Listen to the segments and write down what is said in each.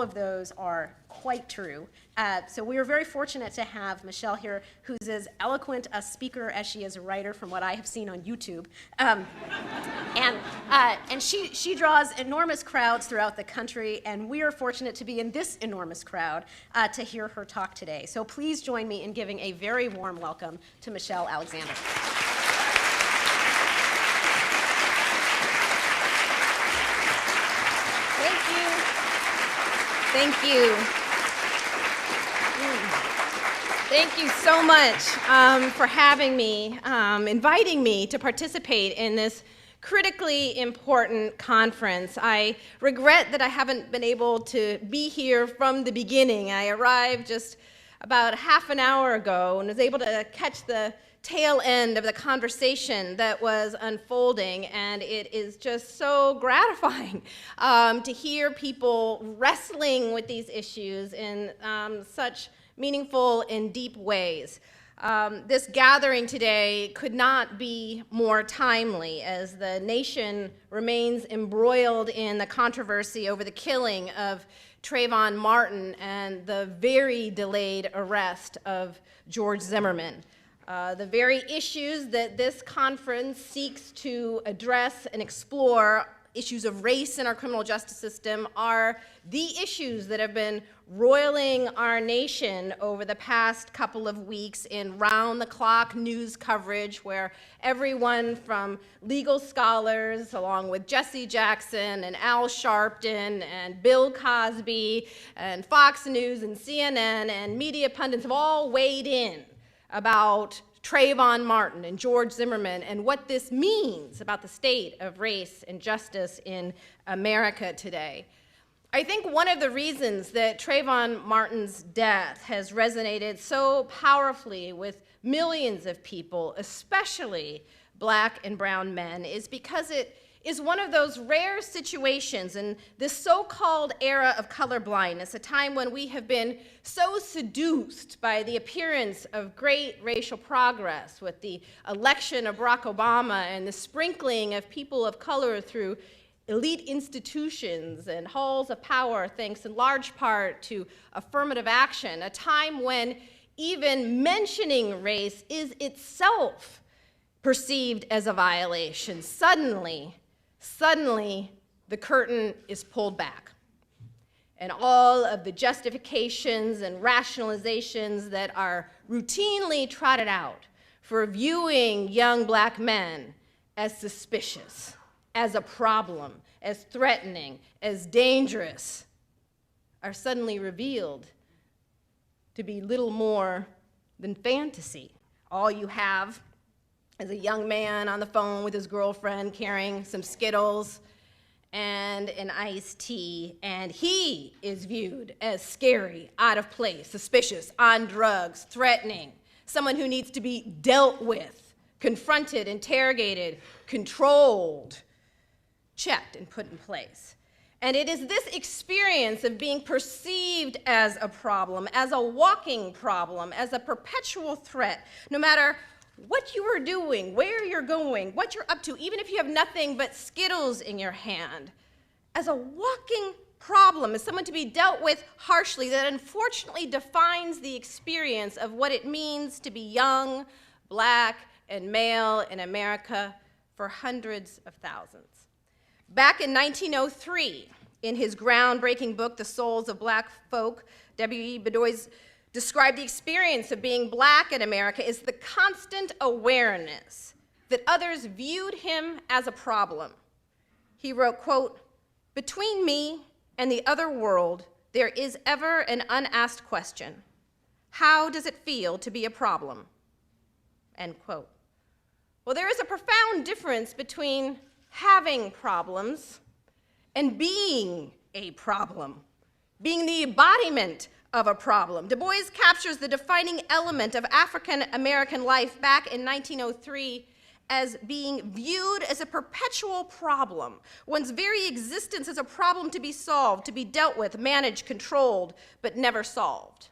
of those are quite true. So we were very fortunate to have Michelle here, who's as eloquent a speaker as she is a writer from what I have seen on YouTube. And she draws enormous crowds throughout the country, and we are fortunate to be in this enormous crowd to hear her talk today. So please join me in giving a very warm welcome to Michelle Alexander. Thank you. Thank you so much for having me, inviting me to participate in this critically important conference. I regret that I haven't been able to be here from the beginning. I arrived just about half an hour ago and was able to catch the tail end of the conversation that was unfolding, and it is just so gratifying to hear people wrestling with these issues in such meaningful and deep ways. This gathering today could not be more timely as the nation remains embroiled in the controversy over the killing of Trayvon Martin and the very delayed arrest of George Zimmerman. The very issues that this conference seeks to address and explore, issues of race in our criminal justice system, are the issues that have been roiling our nation over the past couple of weeks in round-the-clock news coverage, where everyone from legal scholars, along with Jesse Jackson and Al Sharpton and Bill Cosby and Fox News and CNN and media pundits have all weighed in about Trayvon Martin and George Zimmerman and what this means about the state of race and justice in America today. I think one of the reasons that Trayvon Martin's death has resonated so powerfully with millions of people, especially Black and brown men, is because it is one of those rare situations in this so-called era of colorblindness, a time when we have been so seduced by the appearance of great racial progress with the election of Barack Obama and the sprinkling of people of color through elite institutions and halls of power, thanks in large part to affirmative action, a time when even mentioning race is itself perceived as a violation. Suddenly, the curtain is pulled back, and all of the justifications and rationalizations that are routinely trotted out for viewing young Black men as suspicious, as a problem, as threatening, as dangerous, are suddenly revealed to be little more than fantasy. All you have as a young man on the phone with his girlfriend carrying some Skittles and an iced tea, and he is viewed as scary, out of place, suspicious, on drugs, threatening, someone who needs to be dealt with, confronted, interrogated, controlled, checked, and put in place. And it is this experience of being perceived as a problem, as a walking problem, as a perpetual threat, no matter what you are doing, where you're going, what you're up to, even if you have nothing but Skittles in your hand, as a walking problem, as someone to be dealt with harshly, that unfortunately defines the experience of what it means to be young, Black, and male in America for hundreds of thousands. Back in 1903, in his groundbreaking book, The Souls of Black Folk, W.E. Du Bois described the experience of being Black in America as the constant awareness that others viewed him as a problem. He wrote, quote, "Between me and the other world, there is ever an unasked question. How does it feel to be a problem?" End quote. Well, there is a profound difference between having problems and being a problem, being the embodiment of a problem. Du Bois captures the defining element of African American life back in 1903 as being viewed as a perpetual problem, one's very existence as a problem to be solved, to be dealt with, managed, controlled, but never solved.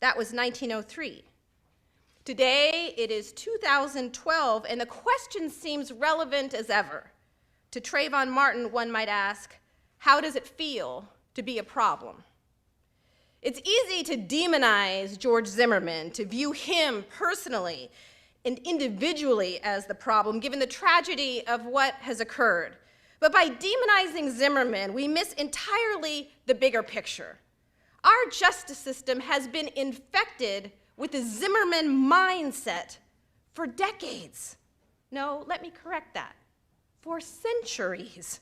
That was 1903. Today, it is 2012, and the question seems relevant as ever. To Trayvon Martin, one might ask, how does it feel to be a problem? It's easy to demonize George Zimmerman, to view him personally and individually as the problem, given the tragedy of what has occurred. But by demonizing Zimmerman, we miss entirely the bigger picture. Our justice system has been infected with the Zimmerman mindset for decades. No, let me correct that. For centuries.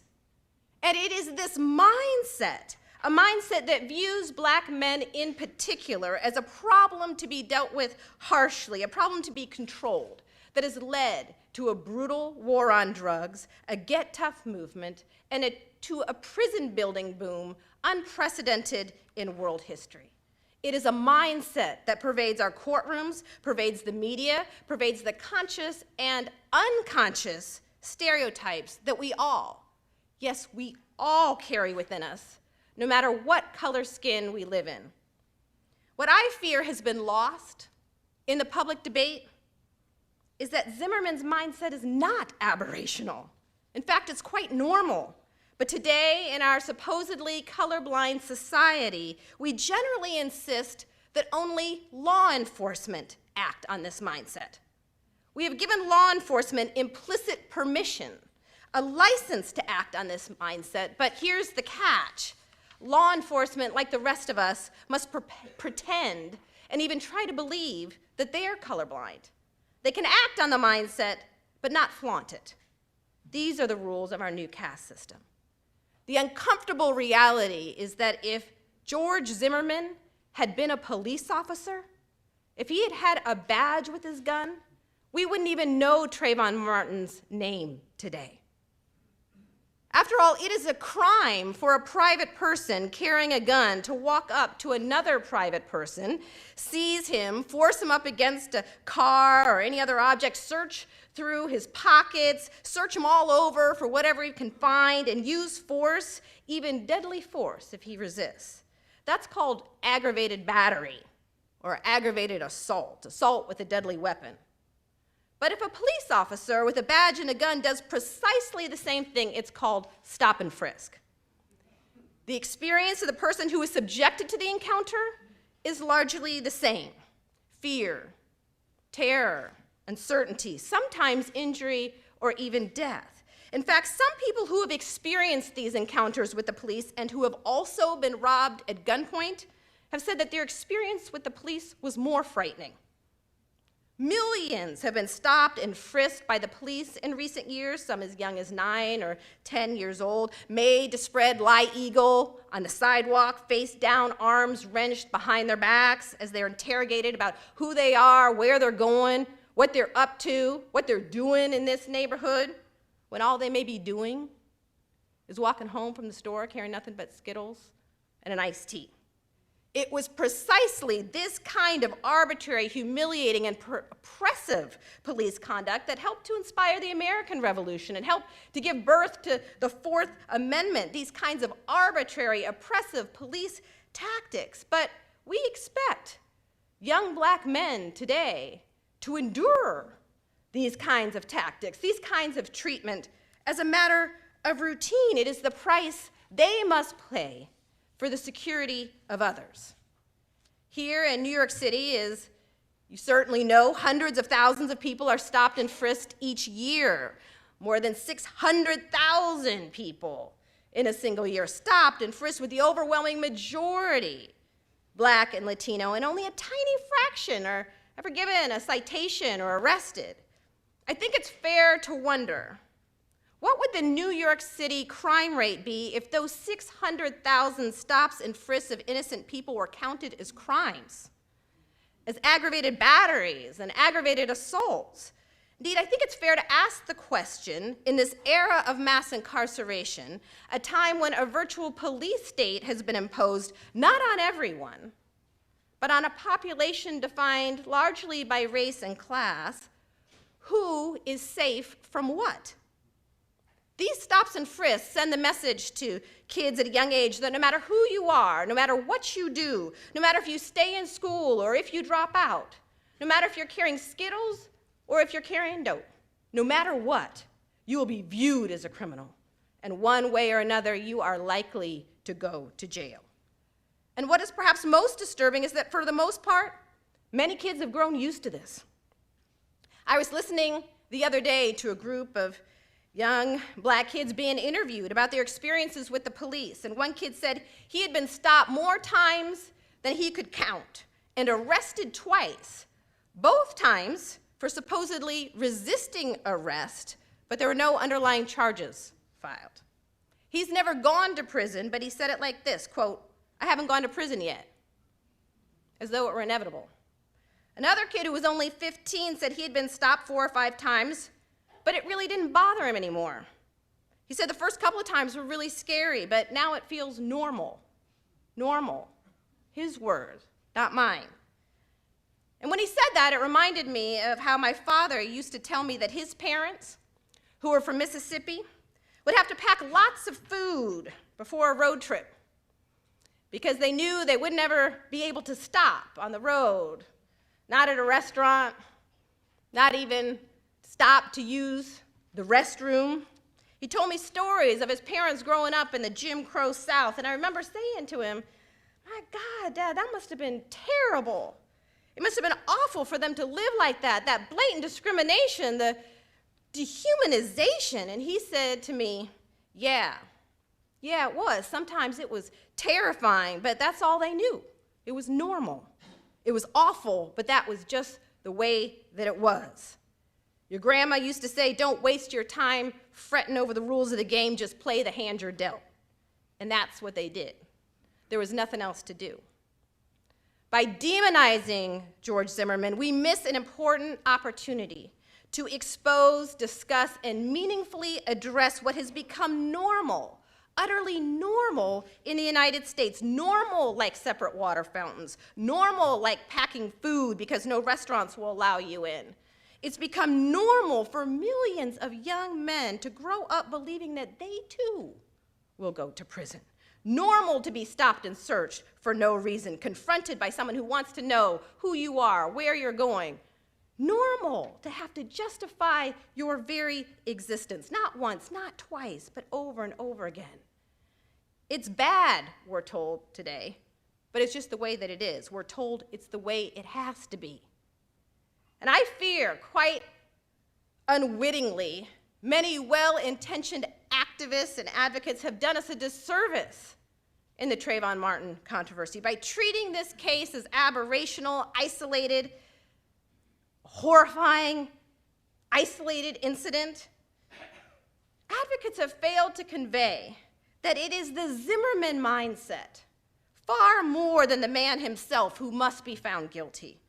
And it is this mindset, a mindset that views black men in particular as a problem to be dealt with harshly, a problem to be controlled, that has led to a brutal war on drugs, a Get Tough movement, and to a prison building boom unprecedented in world history. It is a mindset that pervades our courtrooms, pervades the media, pervades the conscious and unconscious stereotypes that we all, yes, we all carry within us, no matter what color skin we live in. What I fear has been lost in the public debate is that Zimmerman's mindset is not aberrational. In fact, it's quite normal. But today, in our supposedly colorblind society, we generally insist that only law enforcement act on this mindset. We have given law enforcement implicit permission, a license to act on this mindset, but here's the catch. Law enforcement, like the rest of us, must pretend and even try to believe that they are colorblind. They can act on the mindset, but not flaunt it. These are the rules of our new caste system. The uncomfortable reality is that if George Zimmerman had been a police officer, if he had had a badge with his gun, we wouldn't even know Trayvon Martin's name today. After all, it is a crime for a private person carrying a gun to walk up to another private person, seize him, force him up against a car or any other object, search through his pockets, search him all over for whatever he can find, and use force, even deadly force, if he resists. That's called aggravated battery or aggravated assault, assault with a deadly weapon. But if a police officer with a badge and a gun does precisely the same thing, it's called stop and frisk. The experience of the person who is subjected to the encounter is largely the same. Fear, terror, uncertainty, sometimes injury or even death. In fact, some people who have experienced these encounters with the police and who have also been robbed at gunpoint have said that their experience with the police was more frightening. Millions have been stopped and frisked by the police in recent years, some as young as 9 or 10 years old, made to spread lie eagle on the sidewalk, face down, arms wrenched behind their backs as they're interrogated about who they are, where they're going, what they're up to, what they're doing in this neighborhood, when all they may be doing is walking home from the store carrying nothing but Skittles and an iced tea. It was precisely this kind of arbitrary, humiliating, and oppressive police conduct that helped to inspire the American Revolution and helped to give birth to the Fourth Amendment, these kinds of arbitrary, oppressive police tactics. But we expect young black men today to endure these kinds of tactics, these kinds of treatment as a matter of routine. It is the price they must pay for the security of others. Here in New York City, as you certainly know, hundreds of thousands of people are stopped and frisked each year. More than 600,000 people in a single year stopped and frisked, with the overwhelming majority Black and Latino, and only a tiny fraction are ever given a citation or arrested. I think it's fair to wonder, what would the New York City crime rate be if those 600,000 stops and frisks of innocent people were counted as crimes, as aggravated batteries and aggravated assaults? Indeed, I think it's fair to ask the question, in this era of mass incarceration, a time when a virtual police state has been imposed not on everyone, but on a population defined largely by race and class, who is safe from what? These stops and frisks send the message to kids at a young age that no matter who you are, no matter what you do, no matter if you stay in school or if you drop out, no matter if you're carrying Skittles or if you're carrying dope, no matter what, you will be viewed as a criminal. And one way or another, you are likely to go to jail. And what is perhaps most disturbing is that for the most part, many kids have grown used to this. I was listening the other day to a group of young black kids being interviewed about their experiences with the police, and one kid said he had been stopped more times than he could count and arrested twice, both times for supposedly resisting arrest, but there were no underlying charges filed. He's never gone to prison, but he said it like this, quote, "I haven't gone to prison yet," as though it were inevitable. Another kid who was only 15 said he had been stopped 4 or 5 times, but it really didn't bother him anymore. He said the first couple of times were really scary, but now it feels normal. Normal. His word, not mine. And when he said that, it reminded me of how my father used to tell me that his parents, who were from Mississippi, would have to pack lots of food before a road trip because they knew they would never be able to stop on the road, not at a restaurant, not even stop to use the restroom. He told me stories of his parents growing up in the Jim Crow South, and I remember saying to him, "My God, Dad, that must have been terrible. It must have been awful for them to live like that blatant discrimination, the dehumanization." And he said to me, yeah, it was. Sometimes it was terrifying, but that's all they knew. It was normal. It was awful, but that was just the way that it was. Your grandma used to say, "Don't waste your time fretting over the rules of the game, just play the hand you're dealt." And that's what they did. There was nothing else to do. By demonizing George Zimmerman, we miss an important opportunity to expose, discuss, and meaningfully address what has become normal, utterly normal in the United States. Normal like separate water fountains. Normal like packing food because no restaurants will allow you in. It's become normal for millions of young men to grow up believing that they too will go to prison. Normal to be stopped and searched for no reason, confronted by someone who wants to know who you are, where you're going. Normal to have to justify your very existence, not once, not twice, but over and over again. It's bad, we're told today, but it's just the way that it is. We're told it's the way it has to be. And I fear, quite unwittingly, many well-intentioned activists and advocates have done us a disservice in the Trayvon Martin controversy by treating this case as aberrational, isolated, horrifying, isolated incident. Advocates have failed to convey that it is the Zimmerman mindset, far more than the man himself who must be found guilty.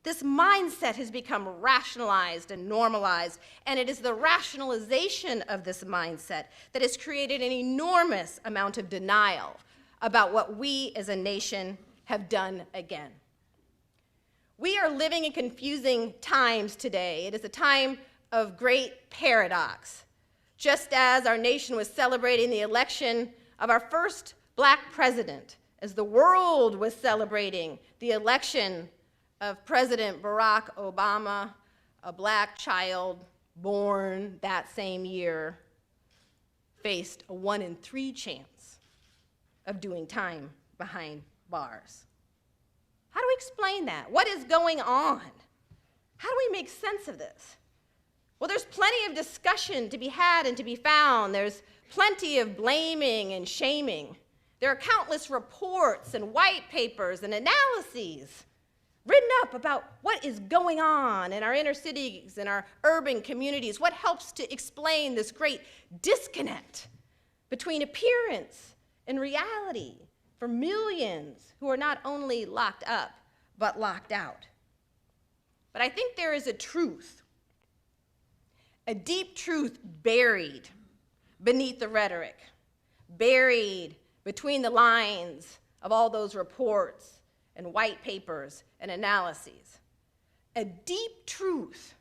This mindset has become rationalized and normalized, and it is the rationalization of this mindset that has created an enormous amount of denial about what we as a nation have done again. We are living in confusing times today. It is a time of great paradox. Just as our nation was celebrating the election of our first black president, as the world was celebrating the election of President Barack Obama, a black child born that same year faced a 1 in 3 chance of doing time behind bars. How do we explain that? What is going on? How do we make sense of this? Well, there's plenty of discussion to be had and to be found. There's plenty of blaming and shaming. There are countless reports and white papers and analyses written up about what is going on in our inner cities and our urban communities, what helps to explain this great disconnect between appearance and reality for millions who are not only locked up, but locked out. But I think there is a truth, a deep truth buried beneath the rhetoric, buried between the lines of all those reports and white papers and analyses, a deep truth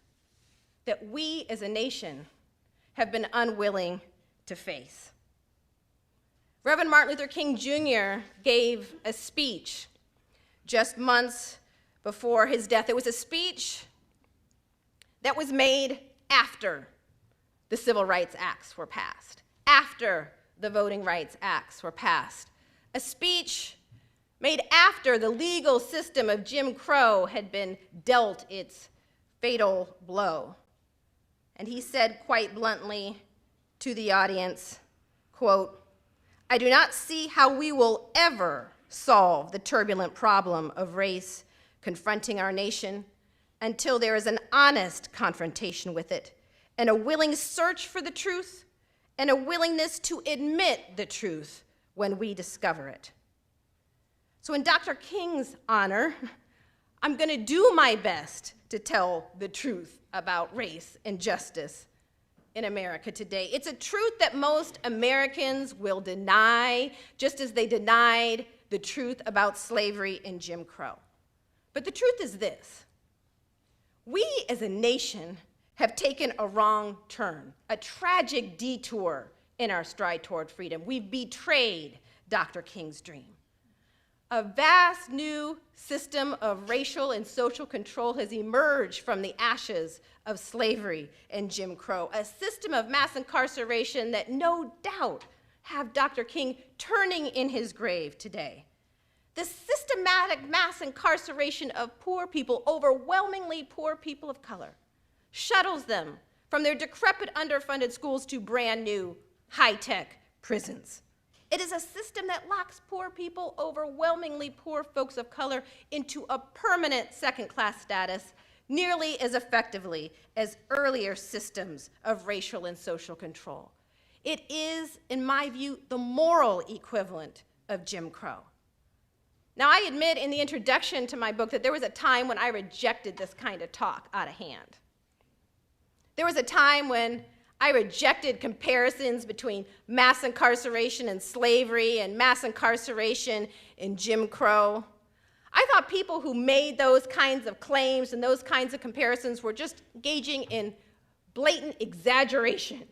that we as a nation have been unwilling to face. Reverend Martin Luther King Jr. gave a speech just months before his death. It was a speech that was made after the Civil Rights Acts were passed, after the Voting Rights Acts were passed, a speech made after the legal system of Jim Crow had been dealt its fatal blow. And he said quite bluntly to the audience, quote, "I do not see how we will ever solve the turbulent problem of race confronting our nation until there is an honest confrontation with it and a willing search for the truth and a willingness to admit the truth when we discover it." So in Dr. King's honor, I'm going to do my best to tell the truth about race and justice in America today. It's a truth that most Americans will deny, just as they denied the truth about slavery and Jim Crow. But the truth is this: we as a nation have taken a wrong turn, a tragic detour in our stride toward freedom. We've betrayed Dr. King's dream. A vast new system of racial and social control has emerged from the ashes of slavery and Jim Crow, a system of mass incarceration that no doubt have Dr. King turning in his grave today. The systematic mass incarceration of poor people, overwhelmingly poor people of color, shuttles them from their decrepit, underfunded schools to brand new, high-tech prisons. It is a system that locks poor people, overwhelmingly poor folks of color, into a permanent second-class status nearly as effectively as earlier systems of racial and social control. It is, in my view, the moral equivalent of Jim Crow. Now, I admit in the introduction to my book that there was a time when I rejected this kind of talk out of hand. There was a time when I rejected comparisons between mass incarceration and slavery and mass incarceration and Jim Crow. I thought people who made those kinds of claims and those kinds of comparisons were just engaging in blatant exaggeration,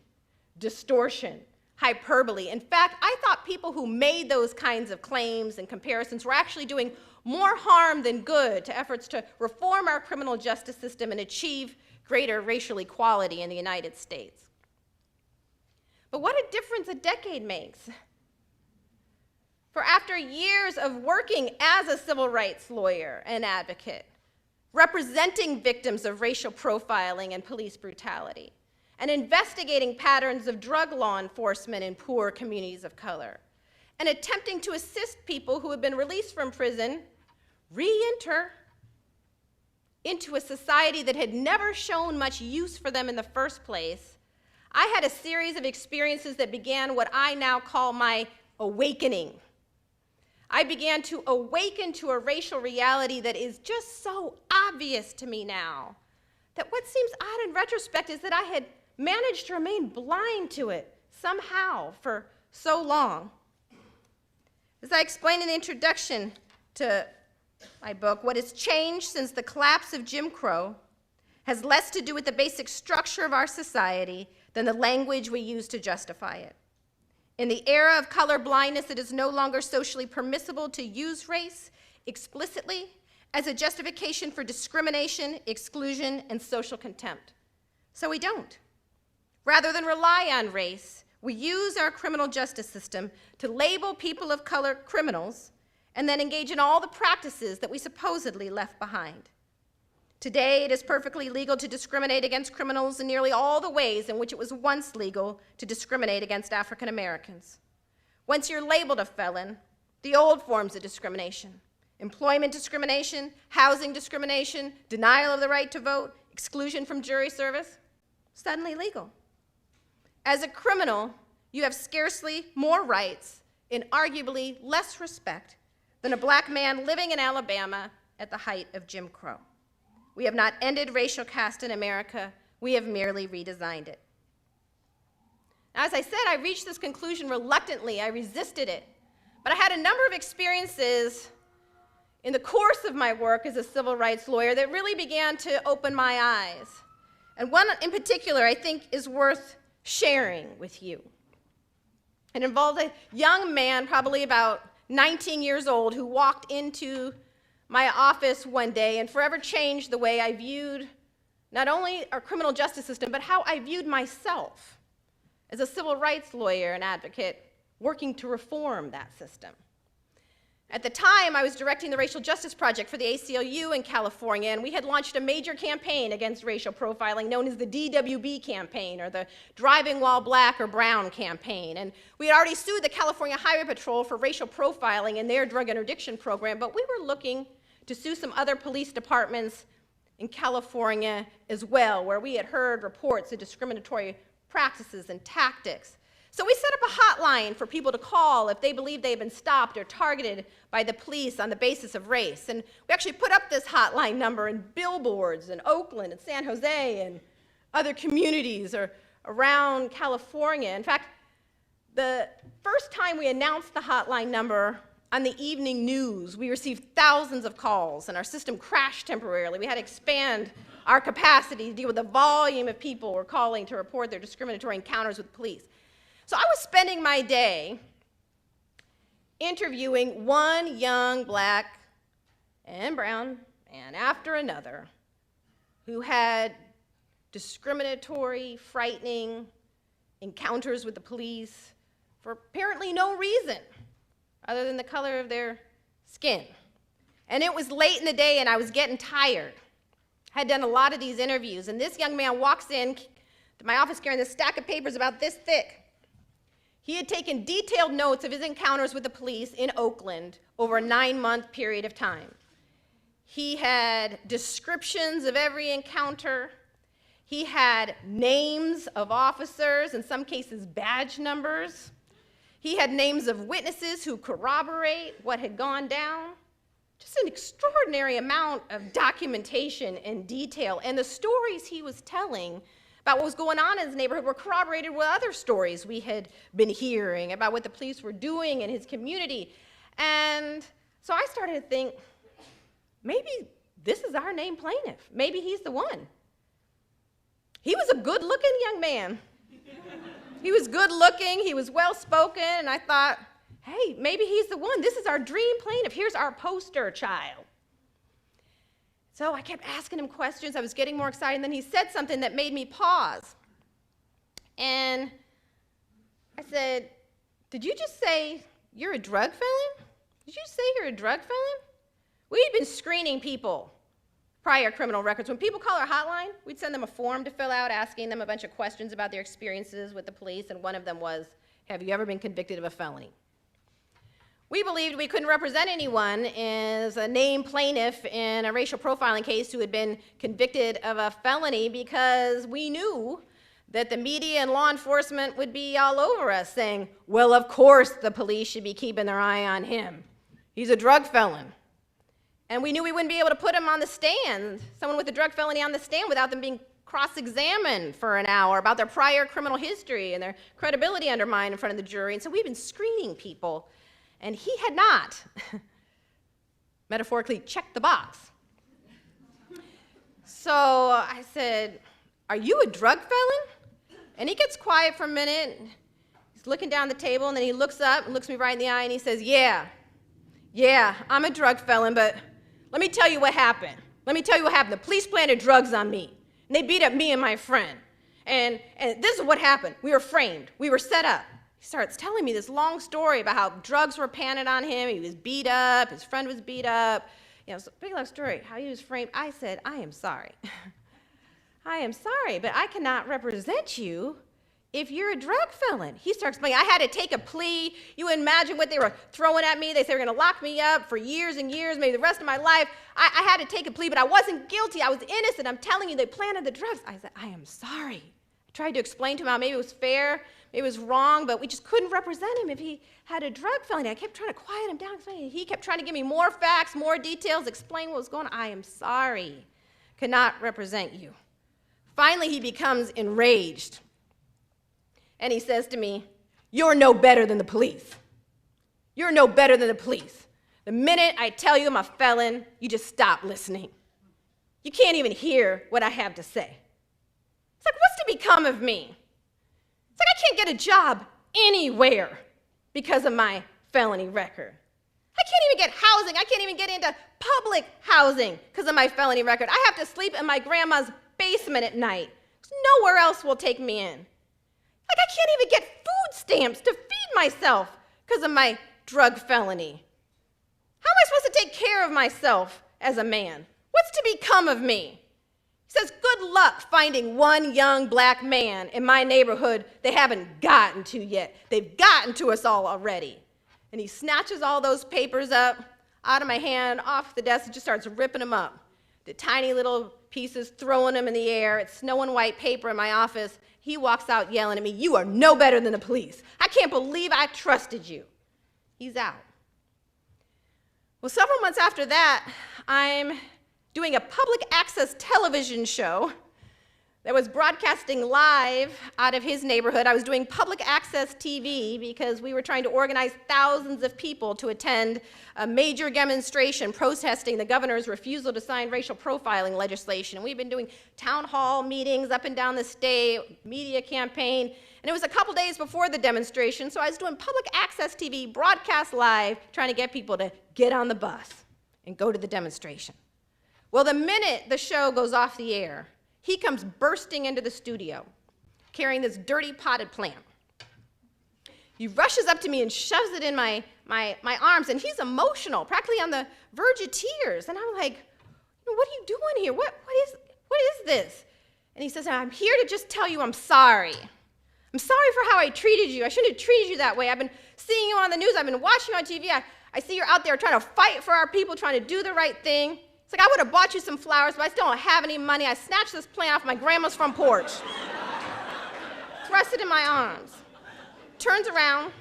distortion, hyperbole. In fact, I thought people who made those kinds of claims and comparisons were actually doing more harm than good to efforts to reform our criminal justice system and achieve greater racial equality in the United States. But what a difference a decade makes. For after years of working as a civil rights lawyer and advocate, representing victims of racial profiling and police brutality, and investigating patterns of drug law enforcement in poor communities of color, and attempting to assist people who have been released from prison re-enter into a society that had never shown much use for them in the first place, I had a series of experiences that began what I now call my awakening. I began to awaken to a racial reality that is just so obvious to me now that what seems odd in retrospect is that I had managed to remain blind to it somehow for so long. As I explained in the introduction to my book, what has changed since the collapse of Jim Crow has less to do with the basic structure of our society than the language we use to justify it. In the era of color blindness, it is no longer socially permissible to use race explicitly as a justification for discrimination, exclusion, and social contempt. So we don't. Rather than rely on race, we use our criminal justice system to label people of color criminals and then engage in all the practices that we supposedly left behind. Today, it is perfectly legal to discriminate against criminals in nearly all the ways in which it was once legal to discriminate against African Americans. Once you're labeled a felon, the old forms of discrimination, employment discrimination, housing discrimination, denial of the right to vote, exclusion from jury service, suddenly legal. As a criminal, you have scarcely more rights and arguably less respect than a black man living in Alabama at the height of Jim Crow. We have not ended racial caste in America. We have merely redesigned it. As I said, I reached this conclusion reluctantly. I resisted it. But I had a number of experiences in the course of my work as a civil rights lawyer that really began to open my eyes. And one in particular I think is worth sharing with you. It involved a young man, probably about 19 years old, who walked into my office one day and forever changed the way I viewed not only our criminal justice system, but how I viewed myself as a civil rights lawyer and advocate working to reform that system. At the time, I was directing the Racial Justice Project for the ACLU in California, and we had launched a major campaign against racial profiling known as the DWB campaign, or the Driving While Black or Brown campaign. And we had already sued the California Highway Patrol for racial profiling in their drug interdiction program, but we were looking to sue some other police departments in California as well, where we had heard reports of discriminatory practices and tactics. So we set up a hotline for people to call if they believed they had been stopped or targeted by the police on the basis of race. And we actually put up this hotline number in billboards in Oakland and San Jose and other communities or around California. In fact, the first time we announced the hotline number on the evening news, we received thousands of calls, and our system crashed temporarily. We had to expand our capacity to deal with the volume of people who were calling to report their discriminatory encounters with police. So I was spending my day interviewing one young black and brown man after another who had discriminatory, frightening encounters with the police for apparently no reason other than the color of their skin. And it was late in the day and I was getting tired. I had done a lot of these interviews, and this young man walks in to my office carrying this stack of papers about this thick. He had taken detailed notes of his encounters with the police in Oakland over a 9-month period of time. He had descriptions of every encounter. He had names of officers, in some cases badge numbers. He had names of witnesses who corroborate what had gone down. Just an extraordinary amount of documentation and detail. And the stories he was telling about what was going on in his neighborhood were corroborated with other stories we had been hearing about what the police were doing in his community. And so I started to think, maybe this is our named plaintiff. Maybe he's the one. He was a good-looking young man. He was good-looking, he was well-spoken, and I thought, hey, maybe he's the one. This is our dream plaintiff. Here's our poster child. So I kept asking him questions. I was getting more excited, and then he said something that made me pause. And I said, did you just say you're a drug felon? Did you say you're a drug felon? We'd been screening people, prior criminal records. When people call our hotline, we'd send them a form to fill out asking them a bunch of questions about their experiences with the police, and one of them was, have you ever been convicted of a felony? We believed we couldn't represent anyone as a named plaintiff in a racial profiling case who had been convicted of a felony because we knew that the media and law enforcement would be all over us saying, well, of course the police should be keeping their eye on him. He's a drug felon. And we knew we wouldn't be able to put him on the stand, someone with a drug felony on the stand, without them being cross-examined for an hour about their prior criminal history and their credibility undermined in front of the jury. And so we've been screening people. And he had not, metaphorically, checked the box. So I said, are you a drug felon? And he gets quiet for a minute. He's looking down the table, and then he looks up and looks me right in the eye, and he says, yeah, I'm a drug felon, but let me tell you what happened. The police planted drugs on me, and they beat up me and my friend. And this is what happened. We were framed. We were set up. He starts telling me this long story about how drugs were planted on him. He was beat up. His friend was beat up. It's a big long story, how he was framed. I said, I am sorry. I am sorry, but I cannot represent you if you're a drug felon. He starts explaining, I had to take a plea. You imagine what they were throwing at me. They said they were going to lock me up for years and years, maybe the rest of my life. I had to take a plea, but I wasn't guilty. I was innocent. I'm telling you, they planted the drugs. I said, I am sorry. I tried to explain to him how maybe it was fair, maybe it was wrong, but we just couldn't represent him if he had a drug felony. I kept trying to quiet him down. He kept trying to give me more facts, more details, explain what was going on. I am sorry. Could not represent you. Finally, he becomes enraged. And he says to me, you're no better than the police. You're no better than the police. The minute I tell you I'm a felon, you just stop listening. You can't even hear what I have to say. It's like, what's to become of me? It's like I can't get a job anywhere because of my felony record. I can't even get housing. I can't even get into public housing because of my felony record. I have to sleep in my grandma's basement at night. Nowhere else will take me in. Like I can't even get food stamps to feed myself because of my drug felony. am I supposed to take care of myself as a man? What's to become of me? He says, good luck finding one young black man in my neighborhood they haven't gotten to yet. They've gotten to us all already. And he snatches all those papers up out of my hand, off the desk, and just starts ripping them up. The tiny little pieces, throwing them in the air. It's snow and white paper in my office. He walks out yelling at me, you are no better than the police. I can't believe I trusted you. He's out. Well, several months after that, I'm doing a public access television show that was broadcasting live out of his neighborhood. I was doing public access TV because we were trying to organize thousands of people to attend a major demonstration protesting the governor's refusal to sign racial profiling legislation. And we've been doing town hall meetings up and down the state, media campaign, and it was a couple days before the demonstration, so I was doing public access TV, broadcast live, trying to get people to get on the bus and go to the demonstration. Well, the minute the show goes off the air, he comes bursting into the studio, carrying this dirty potted plant. He rushes up to me and shoves it in my arms, and he's emotional, practically on the verge of tears. And I'm like, what are you doing here? What is this? And he says, I'm here to just tell you I'm sorry. I'm sorry for how I treated you. I shouldn't have treated you that way. I've been seeing you on the news. I've been watching you on TV. I see you're out there trying to fight for our people, trying to do the right thing. It's like, I would have bought you some flowers, but I still don't have any money. I snatched this plant off my grandma's front porch, thrust it in my arms, turns around,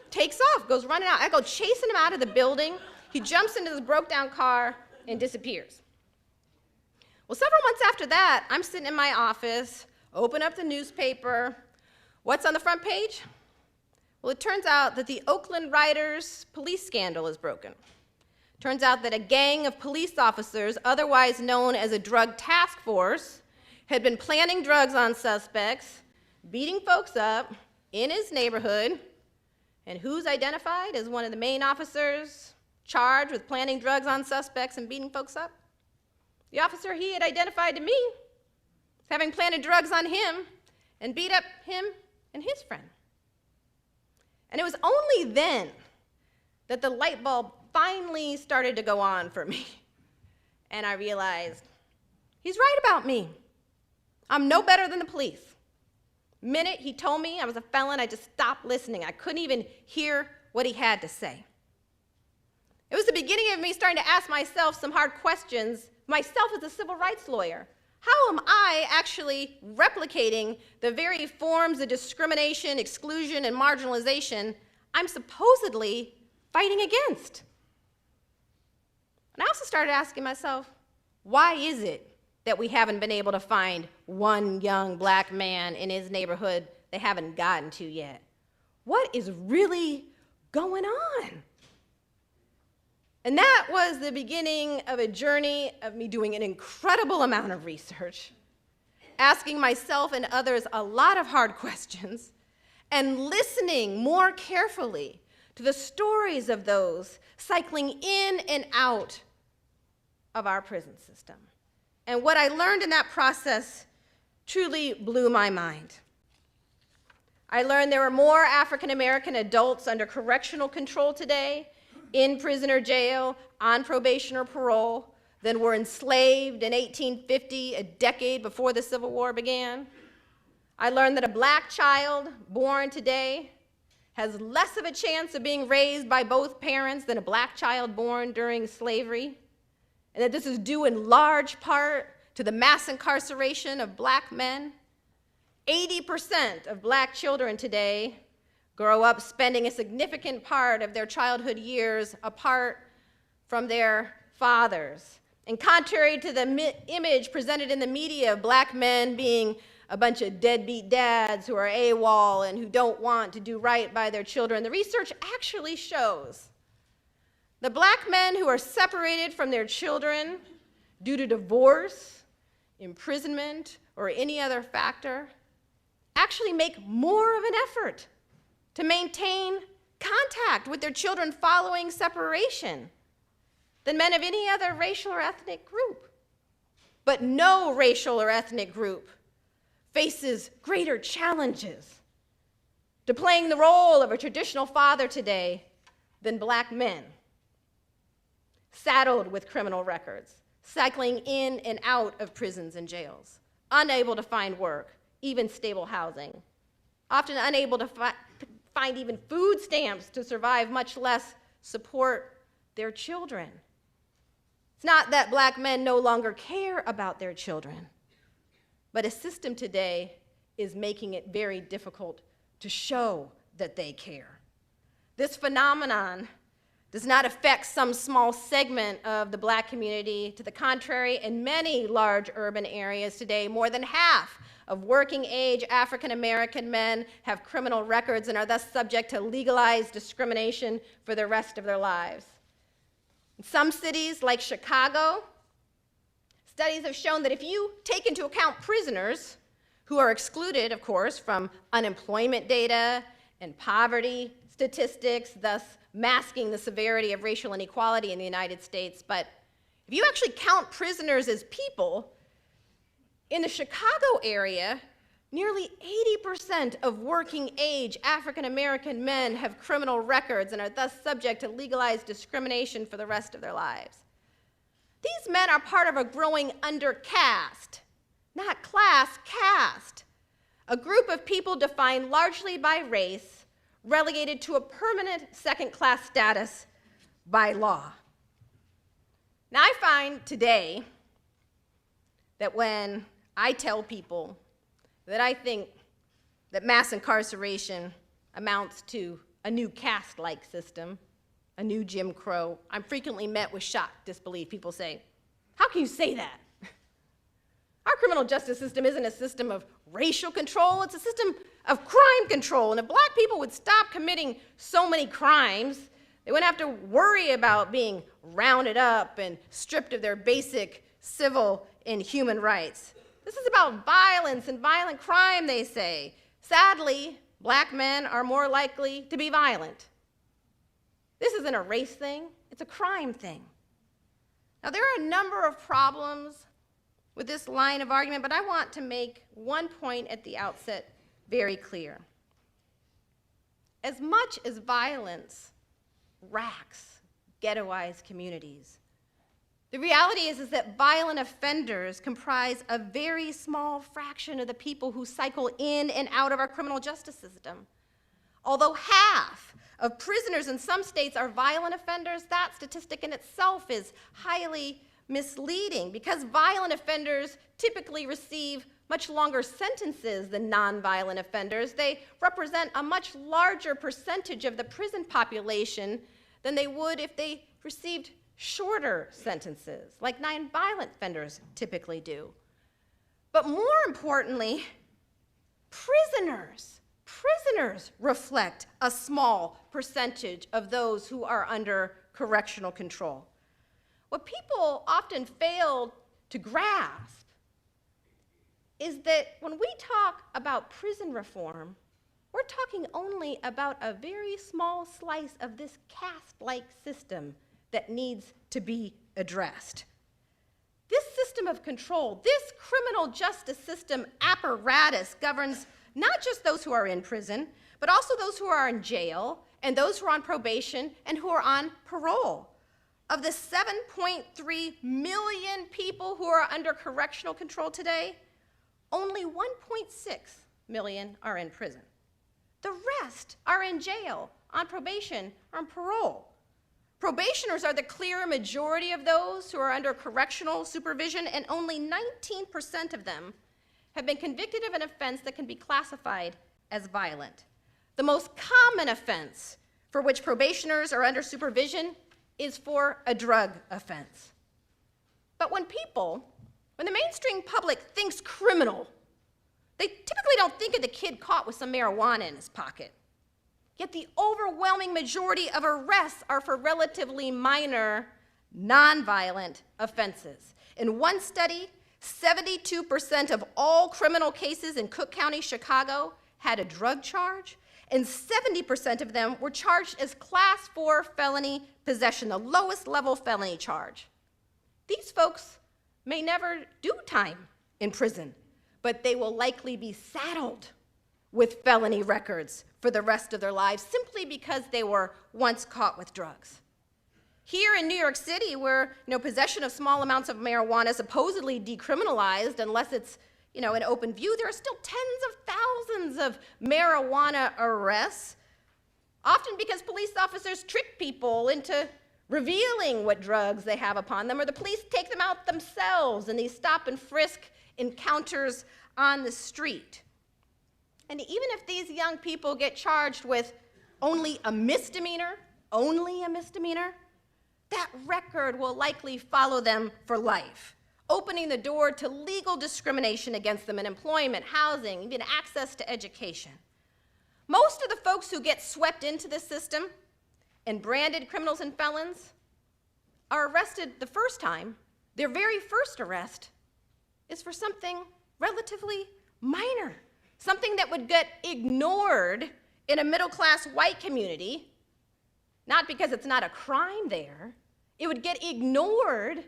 takes off, goes running out. I go chasing him out of the building. He jumps into this broke-down car and disappears. Well, several months after that, I'm sitting in my office, open up the newspaper. What's on the front page? Well, it turns out that the Oakland Riders police scandal is broken. Turns out that a gang of police officers, otherwise known as a drug task force, had been planting drugs on suspects, beating folks up in his neighborhood, and who's identified as one of the main officers charged with planting drugs on suspects and beating folks up? The officer he had identified to me as having planted drugs on him and beat up him and his friend. And it was only then that the light bulb finally started to go on for me. And I realized, he's right about me. I'm no better than the police. The minute he told me I was a felon, I just stopped listening. I couldn't even hear what he had to say. It was the beginning of me starting to ask myself some hard questions, myself as a civil rights lawyer. How am I actually replicating the very forms of discrimination, exclusion, and marginalization I'm supposedly fighting against? And I also started asking myself, why is it that we haven't been able to find one young black man in his neighborhood they haven't gotten to yet? What is really going on? And that was the beginning of a journey of me doing an incredible amount of research, asking myself and others a lot of hard questions, and listening more carefully to the stories of those cycling in and out of our prison system. And what I learned in that process truly blew my mind. I learned there were more African American adults under correctional control today, in prison or jail, on probation or parole, than were enslaved in 1850, a decade before the Civil War began. I learned that a black child born today has less of a chance of being raised by both parents than a black child born during slavery, and that this is due in large part to the mass incarceration of black men. 80% of black children today grow up spending a significant part of their childhood years apart from their fathers. And contrary to the image presented in the media of black men being a bunch of deadbeat dads who are AWOL and who don't want to do right by their children, the research actually shows the black men who are separated from their children due to divorce, imprisonment, or any other factor actually make more of an effort to maintain contact with their children following separation than men of any other racial or ethnic group. But no racial or ethnic group faces greater challenges to playing the role of a traditional father today than black men. saddled with criminal records, cycling in and out of prisons and jails, unable to find work, even stable housing, often unable to find even food stamps to survive, much less support their children. It's not that black men no longer care about their children, but a system today is making it very difficult to show that they care. This phenomenon does not affect some small segment of the black community. To the contrary, in many large urban areas today, more than half of working-age African-American men have criminal records and are thus subject to legalized discrimination for the rest of their lives. In some cities, like Chicago, studies have shown that if you take into account prisoners, who are excluded, of course, from unemployment data and poverty statistics, thus masking the severity of racial inequality in the United States. But if you actually count prisoners as people, in the Chicago area, nearly 80% of working-age African-American men have criminal records and are thus subject to legalized discrimination for the rest of their lives. These men are part of a growing undercaste, not class, caste, a group of people defined largely by race, relegated to a permanent second-class status by law. Now, I find today that when I tell people that I think that mass incarceration amounts to a new caste-like system, a new Jim Crow, I'm frequently met with shocked disbelief. People say, "How can you say that? Our criminal justice system isn't a system of racial control, it's a system of crime control. And if black people would stop committing so many crimes, they wouldn't have to worry about being rounded up and stripped of their basic civil and human rights. This is about violence and violent crime," they say. Sadly, black men are more likely to be violent. This isn't a race thing, it's a crime thing. Now, there are a number of problems with this line of argument, but I want to make one point at the outset very clear. As much as violence racks ghettoized communities, the reality is that violent offenders comprise a very small fraction of the people who cycle in and out of our criminal justice system. Although half of prisoners in some states are violent offenders, that statistic in itself is highly misleading because violent offenders typically receive much longer sentences than nonviolent offenders. They represent a much larger percentage of the prison population than they would if they received shorter sentences, like nonviolent offenders typically do. But more importantly, prisoners reflect a small percentage of those who are under correctional control. What people often fail to grasp is that when we talk about prison reform, we're talking only about a very small slice of this caste-like system that needs to be addressed. This system of control, this criminal justice system apparatus governs not just those who are in prison, but also those who are in jail and those who are on probation and who are on parole. Of the 7.3 million people who are under correctional control today, only 1.6 million are in prison. The rest are in jail, on probation, or on parole. Probationers are the clear majority of those who are under correctional supervision, and only 19% of them have been convicted of an offense that can be classified as violent. The most common offense for which probationers are under supervision is for a drug offense. But when the mainstream public thinks criminal, they typically don't think of the kid caught with some marijuana in his pocket. Yet the overwhelming majority of arrests are for relatively minor, nonviolent offenses. In one study, 72% of all criminal cases in Cook County, Chicago, had a drug charge, and 70% of them were charged as Class 4 felony possession, the lowest level felony charge. These folks may never do time in prison, but they will likely be saddled with felony records for the rest of their lives simply because they were once caught with drugs. here in New York City, where possession of small amounts of marijuana is supposedly decriminalized unless it's in open view, there are still tens of thousands of marijuana arrests, often because police officers trick people into revealing what drugs they have upon them, or the police take them out themselves in these stop and frisk encounters on the street. And even if these young people get charged with only a misdemeanor, that record will likely follow them for life, opening the door to legal discrimination against them in employment, housing, even access to education. Most of the folks who get swept into this system and branded criminals and felons are arrested the first time. Their very first arrest is for something relatively minor, something that would get ignored in a middle-class white community, not because it's not a crime there. It would get ignored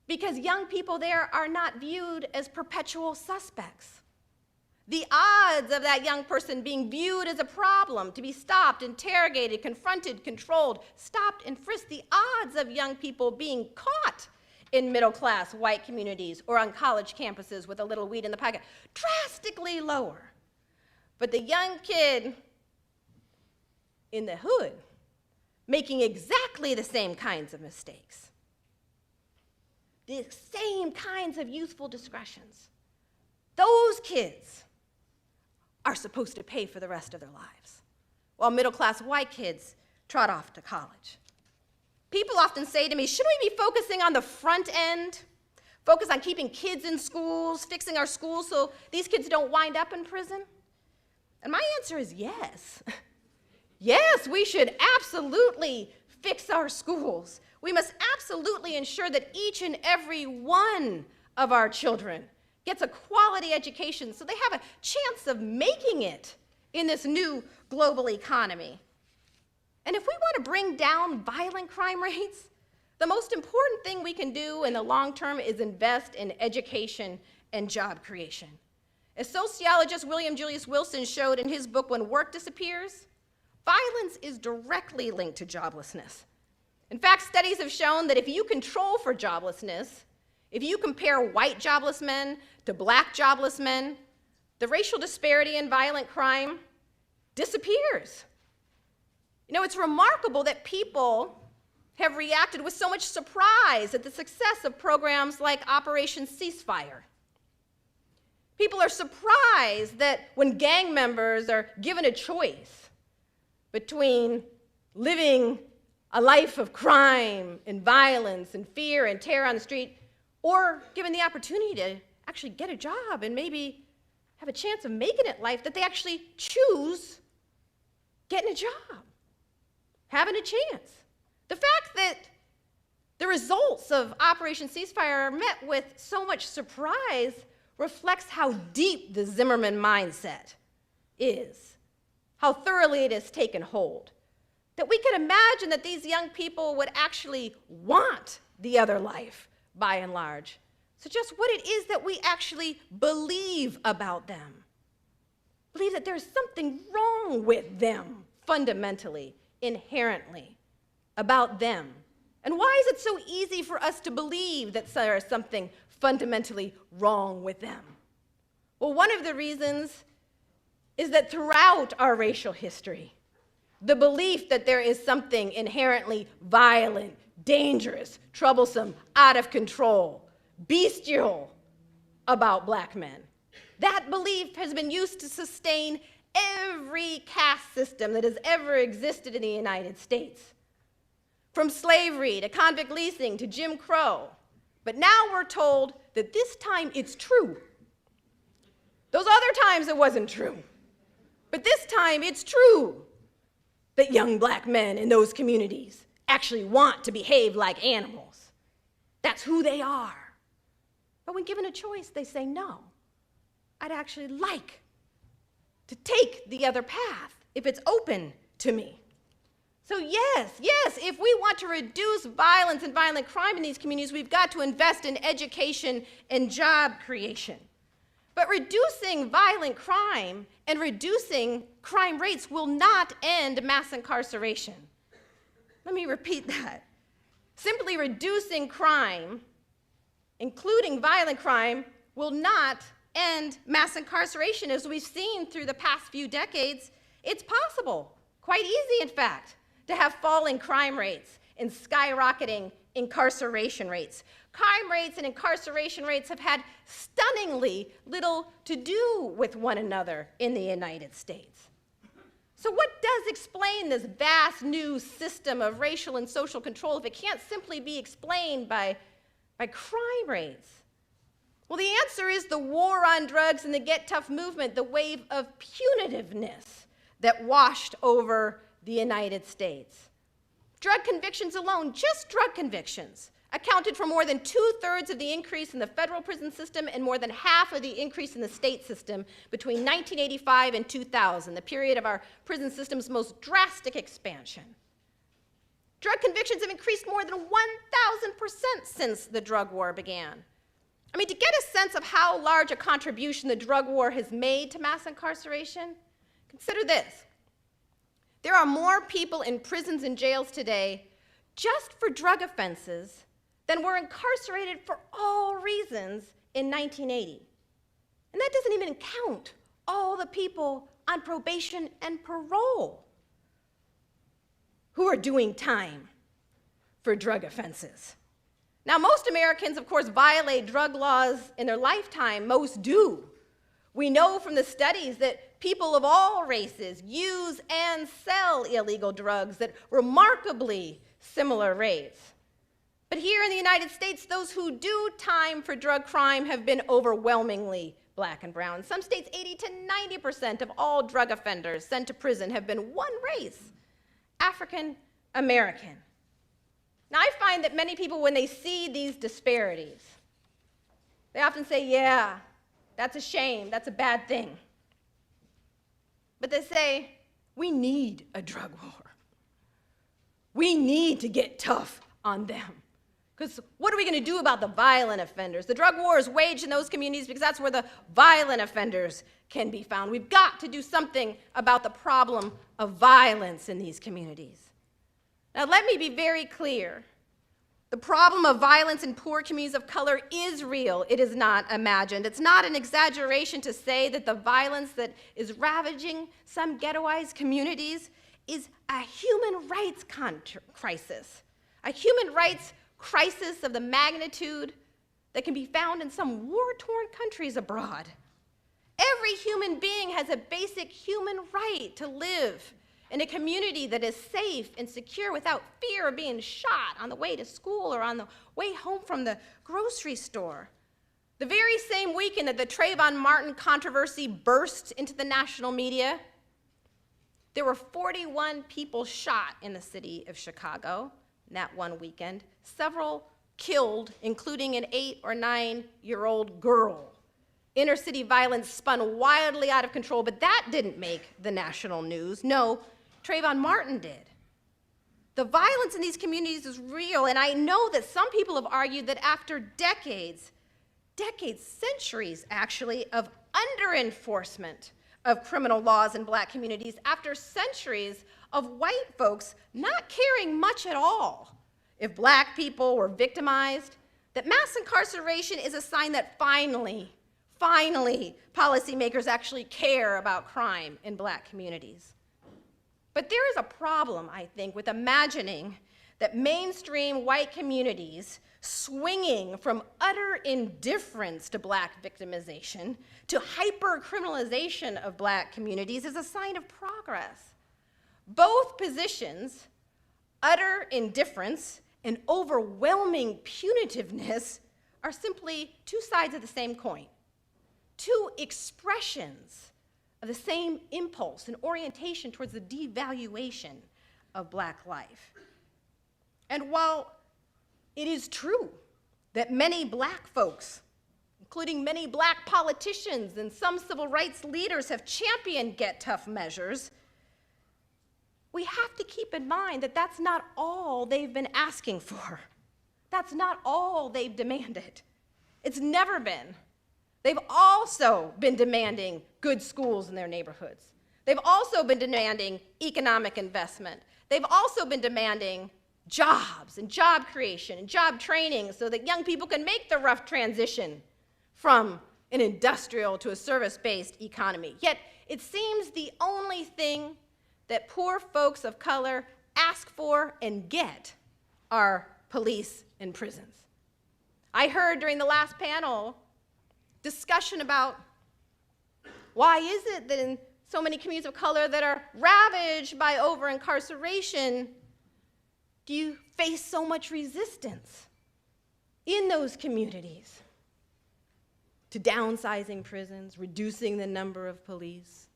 because young people there are not viewed as perpetual suspects. The odds of that young person being viewed as a problem, to be stopped, interrogated, confronted, controlled, stopped and frisked, the odds of young people being caught in middle-class white communities or on college campuses with a little weed in the pocket, drastically lower. But the young kid in the hood making exactly the same kinds of mistakes, the same kinds of youthful discretions, those kids are supposed to pay for the rest of their lives, while middle-class white kids trot off to college. People often say to me, shouldn't we be focusing on the front end? Focus on keeping kids in schools, fixing our schools so these kids don't wind up in prison? And my answer is yes. Yes, we should absolutely fix our schools. We must absolutely ensure that each and every one of our children gets a quality education so they have a chance of making it in this new global economy. And if we want to bring down violent crime rates, the most important thing we can do in the long term is invest in education and job creation. As sociologist William Julius Wilson showed in his book, When Work Disappears, violence is directly linked to joblessness. In fact, studies have shown that if you control for joblessness, if you compare white jobless men to black jobless men, the racial disparity in violent crime disappears. It's remarkable that people have reacted with so much surprise at the success of programs like Operation Ceasefire. People are surprised that when gang members are given a choice between living a life of crime and violence and fear and terror on the street, or given the opportunity to actually get a job and maybe have a chance of making it in life, that they actually choose getting a job, having a chance. The fact that the results of Operation Ceasefire are met with so much surprise reflects how deep the Zimmerman mindset is, how thoroughly it has taken hold, that we can imagine that these young people would actually want the other life, by and large. So just what it is that we actually believe about them. Believe that there's something wrong with them, fundamentally, inherently, about them. And why is it so easy for us to believe that there is something fundamentally wrong with them? Well, one of the reasons is that throughout our racial history, the belief that there is something inherently violent, dangerous, troublesome, out of control, bestial about black men, that belief has been used to sustain every caste system that has ever existed in the United States, from slavery to convict leasing to Jim Crow. But now we're told that this time it's true. Those other times it wasn't true. But this time it's true that young black men in those communities actually want to behave like animals. That's who they are. But when given a choice, they say, no, I'd actually like to take the other path if it's open to me. So yes, if we want to reduce violence and violent crime in these communities, we've got to invest in education and job creation. But reducing violent crime and reducing crime rates will not end mass incarceration. Let me repeat that. Simply reducing crime, including violent crime, will not end mass incarceration. As we've seen through the past few decades, it's possible, quite easy in fact, to have falling crime rates and skyrocketing incarceration rates. Crime rates and incarceration rates have had stunningly little to do with one another in the United States. So what does explain this vast new system of racial and social control if it can't simply be explained by crime rates? Well, the answer is the war on drugs and the Get Tough movement, the wave of punitiveness that washed over the United States. Drug convictions alone, just drug convictions, accounted for more than 2/3 of the increase in the federal prison system and more than half of the increase in the state system between 1985 and 2000, the period of our prison system's most drastic expansion. Drug convictions have increased more than 1,000% since the drug war began. I mean, to get a sense of how large a contribution the drug war has made to mass incarceration, consider this. There are more people in prisons and jails today just for drug offenses than were incarcerated for all reasons in 1980. And that doesn't even count all the people on probation and parole who are doing time for drug offenses. Now, most Americans, of course, violate drug laws in their lifetime. Most do. We know from the studies that people of all races use and sell illegal drugs at remarkably similar rates. But here in the United States, those who do time for drug crime have been overwhelmingly black and brown. In some states, 80 to 90% of all drug offenders sent to prison have been one race, African American. Now, I find that many people, when they see these disparities, they often say, yeah, that's a shame, that's a bad thing. But they say, we need a drug war. We need to get tough on them. Because what are we going to do about the violent offenders? The drug war is waged in those communities because that's where the violent offenders can be found. We've got to do something about the problem of violence in these communities. Now, let me be very clear. The problem of violence in poor communities of color is real. It is not imagined. It's not an exaggeration to say that the violence that is ravaging some ghettoized communities is a human rights crisis, a human rights crisis of the magnitude that can be found in some war-torn countries abroad. Every human being has a basic human right to live in a community that is safe and secure without fear of being shot on the way to school or on the way home from the grocery store. The very same weekend that the Trayvon Martin controversy burst into the national media, there were 41 people shot in the city of Chicago that one weekend, several killed, including an 8 or 9-year-old girl. Inner city violence spun wildly out of control, but that didn't make the national news. No, Trayvon Martin did. The violence in these communities is real, and I know that some people have argued that after decades, centuries actually, of under-enforcement of criminal laws in black communities, after centuries of white folks not caring much at all if black people were victimized, that mass incarceration is a sign that finally, policymakers actually care about crime in black communities. But there is a problem, I think, with imagining that mainstream white communities swinging from utter indifference to black victimization to hyper-criminalization of black communities is a sign of progress. Both positions, utter indifference and overwhelming punitiveness, are simply two sides of the same coin, two expressions of the same impulse and orientation towards the devaluation of black life. And while it is true that many black folks, including many black politicians and some civil rights leaders, have championed Get Tough measures, we have to keep in mind that that's not all they've been asking for. That's not all they've demanded. It's never been. They've also been demanding good schools in their neighborhoods. They've also been demanding economic investment. They've also been demanding jobs and job creation and job training so that young people can make the rough transition from an industrial to a service-based economy. Yet it seems the only thing that poor folks of color ask for and get are police and prisons. I heard during the last panel discussion about why is it that in so many communities of color that are ravaged by over-incarceration, do you face so much resistance in those communities to downsizing prisons, reducing the number of police,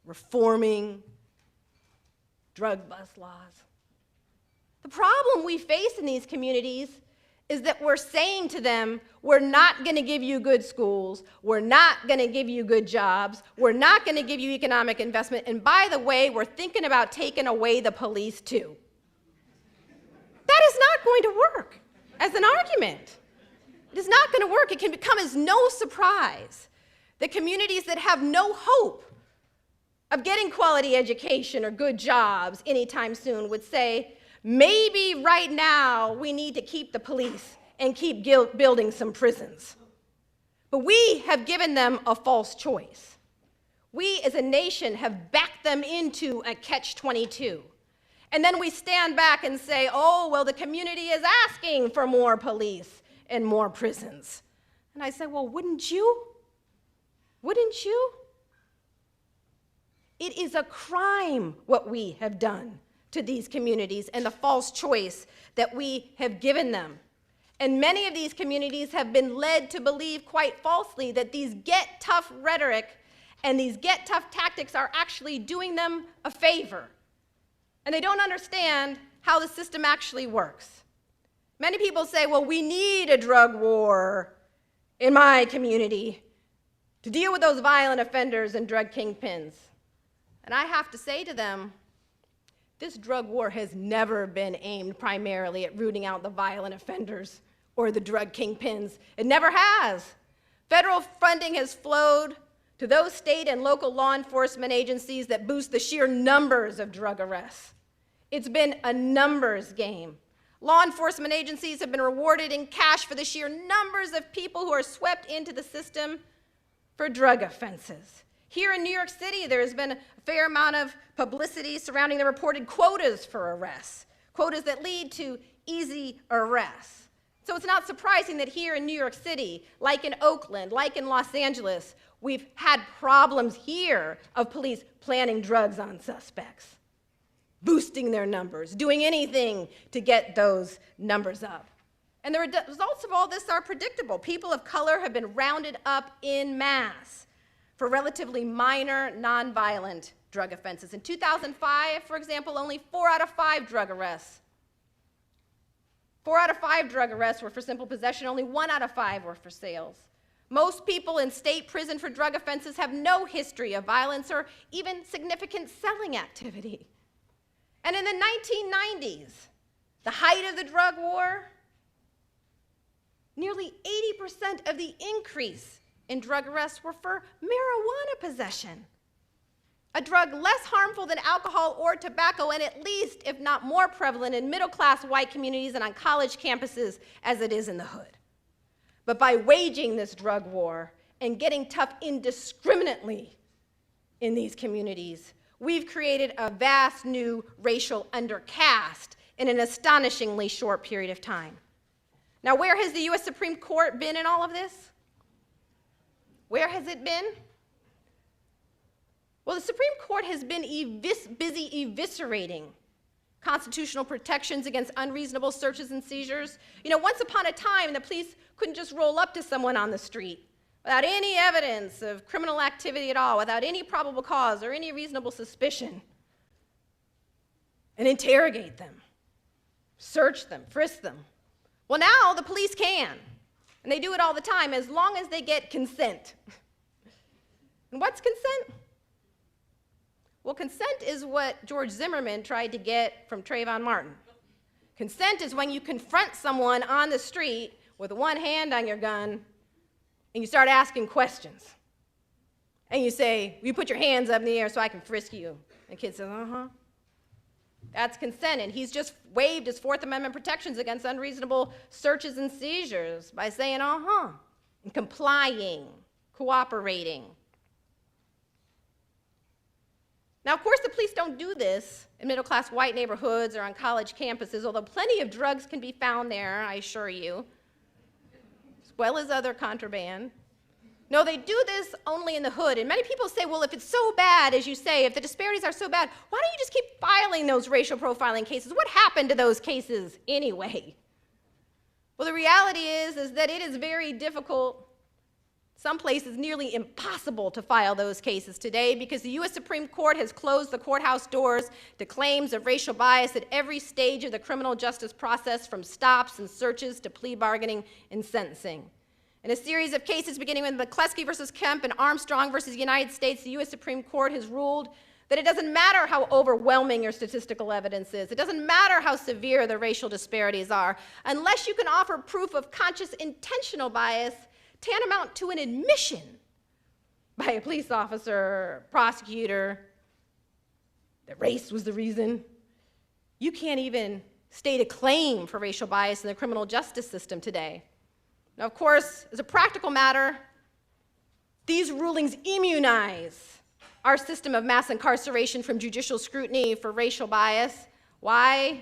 reforming drug bust laws? The problem we face in these communities is that we're saying to them, we're not going to give you good schools, we're not going to give you good jobs, we're not going to give you economic investment, and by the way, we're thinking about taking away the police too. That is not going to work as an argument. It is not going to work. It can become as no surprise that communities that have no hope of getting quality education or good jobs anytime soon would say, maybe right now we need to keep the police and keep building some prisons. But we have given them a false choice. We as a nation have backed them into a catch-22. And then we stand back and say, oh, well, the community is asking for more police and more prisons. And I say, well, wouldn't you? Wouldn't you? It is a crime what we have done to these communities and the false choice that we have given them. And many of these communities have been led to believe quite falsely that these get tough rhetoric and these get tough tactics are actually doing them a favor. And they don't understand how the system actually works. Many people say, well, we need a drug war in my community to deal with those violent offenders and drug kingpins. And I have to say to them, this drug war has never been aimed primarily at rooting out the violent offenders or the drug kingpins. It never has. Federal funding has flowed to those state and local law enforcement agencies that boost the sheer numbers of drug arrests. It's been a numbers game. Law enforcement agencies have been rewarded in cash for the sheer numbers of people who are swept into the system for drug offenses. Here in New York City, there has been a fair amount of publicity surrounding the reported quotas for arrests, quotas that lead to easy arrests. So it's not surprising that here in New York City, like in Oakland, like in Los Angeles, we've had problems here of police planting drugs on suspects, boosting their numbers, doing anything to get those numbers up. And the results of all this are predictable. People of color have been rounded up en masse for relatively minor, nonviolent drug offenses. In 2005, for example, only 4 out of 5 drug arrests. 4 out of 5 drug arrests were for simple possession, only 1 out of 5 were for sales. Most people in state prison for drug offenses have no history of violence or even significant selling activity. And in the 1990s, the height of the drug war, nearly 80% of the increase in drug arrests were for marijuana possession, a drug less harmful than alcohol or tobacco, and at least, if not more prevalent in middle-class white communities and on college campuses as it is in the hood. But by waging this drug war and getting tough indiscriminately in these communities, we've created a vast new racial undercast in an astonishingly short period of time. Now, where has the U.S. Supreme Court been in all of this? Where has it been? Well, the Supreme Court has been busy eviscerating constitutional protections against unreasonable searches and seizures. You know, once upon a time, the police couldn't just roll up to someone on the street without any evidence of criminal activity at all, without any probable cause or any reasonable suspicion, and interrogate them, search them, frisk them. Well, now the police can, and they do it all the time as long as they get consent. And what's consent? Well, consent is what George Zimmerman tried to get from Trayvon Martin. Consent is when you confront someone on the street with one hand on your gun and you start asking questions. And you say, "Will you put your hands up in the air so I can frisk you?" And the kid says, "Uh-huh." That's consent, and he's just waived his Fourth Amendment protections against unreasonable searches and seizures by saying, and complying, cooperating. Now, of course, the police don't do this in middle-class white neighborhoods or on college campuses, although plenty of drugs can be found there, I assure you, as well as other contraband. No, they do this only in the hood. And many people say, well, if it's so bad, as you say, if the disparities are so bad, why don't you just keep filing those racial profiling cases? What happened to those cases anyway? Well, the reality is that it is very difficult, some places nearly impossible, to file those cases today because the U.S. Supreme Court has closed the courthouse doors to claims of racial bias at every stage of the criminal justice process, from stops and searches to plea bargaining and sentencing. In a series of cases beginning with McCleskey versus Kemp and Armstrong versus United States, the U.S. Supreme Court has ruled that it doesn't matter how overwhelming your statistical evidence is, it doesn't matter how severe the racial disparities are, unless you can offer proof of conscious intentional bias tantamount to an admission by a police officer or prosecutor that race was the reason. You can't even state a claim for racial bias in the criminal justice system today. Now, of course, as a practical matter, these rulings immunize our system of mass incarceration from judicial scrutiny for racial bias. Why?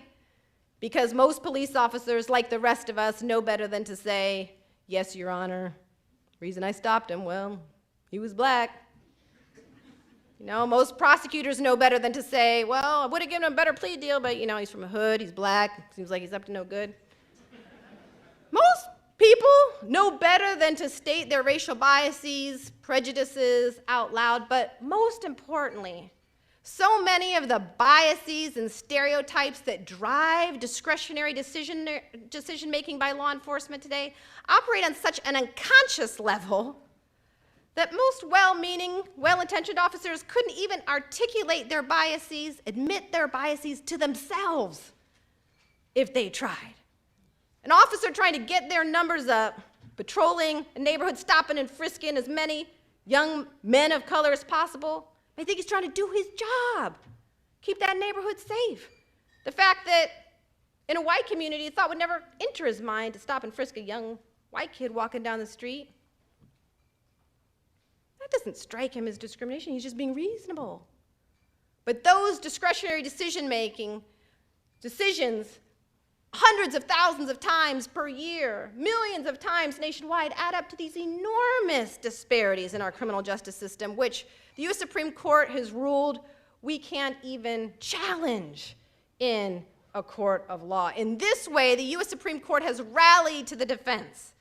Because most police officers, like the rest of us, know better than to say, yes, Your Honor, reason I stopped him, well, he was black. Most prosecutors know better than to say, well, I would have given him a better plea deal, but, he's from a hood, he's black, seems like he's up to no good. Most people know better than to state their racial biases, prejudices out loud, but most importantly, so many of the biases and stereotypes that drive discretionary decision-making by law enforcement today operate on such an unconscious level that most well-meaning, well-intentioned officers couldn't even articulate their biases, admit their biases to themselves if they tried. An officer trying to get their numbers up, patrolling a neighborhood, stopping and frisking as many young men of color as possible, may think he's trying to do his job, keep that neighborhood safe. The fact that in a white community, the thought would never enter his mind to stop and frisk a young white kid walking down the street. That doesn't strike him as discrimination, he's just being reasonable. But those discretionary decisions hundreds of thousands of times per year, millions of times nationwide, add up to these enormous disparities in our criminal justice system, which the U.S. Supreme Court has ruled we can't even challenge in a court of law. In this way, the U.S. Supreme Court has rallied to the defense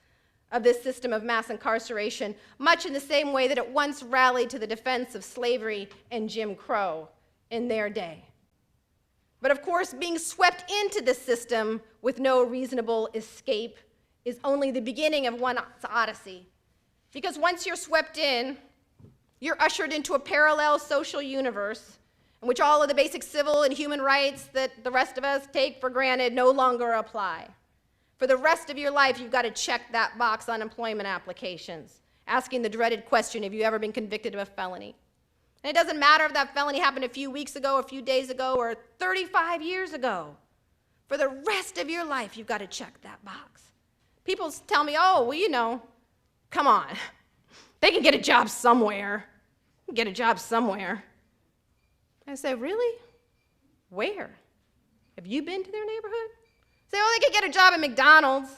of this system of mass incarceration, much in the same way that it once rallied to the defense of slavery and Jim Crow in their day. But of course, being swept into this system with no reasonable escape is only the beginning of one's odyssey. Because once you're swept in, you're ushered into a parallel social universe in which all of the basic civil and human rights that the rest of us take for granted no longer apply. For the rest of your life, you've got to check that box on employment applications, asking the dreaded question, have you ever been convicted of a felony? And it doesn't matter if that felony happened a few weeks ago, a few days ago, or 35 years ago. For the rest of your life, you've got to check that box. People tell me, oh, well, come on. They can get a job somewhere. Get a job somewhere. I say, really? Where? Have you been to their neighborhood? Say, oh, they could get a job at McDonald's.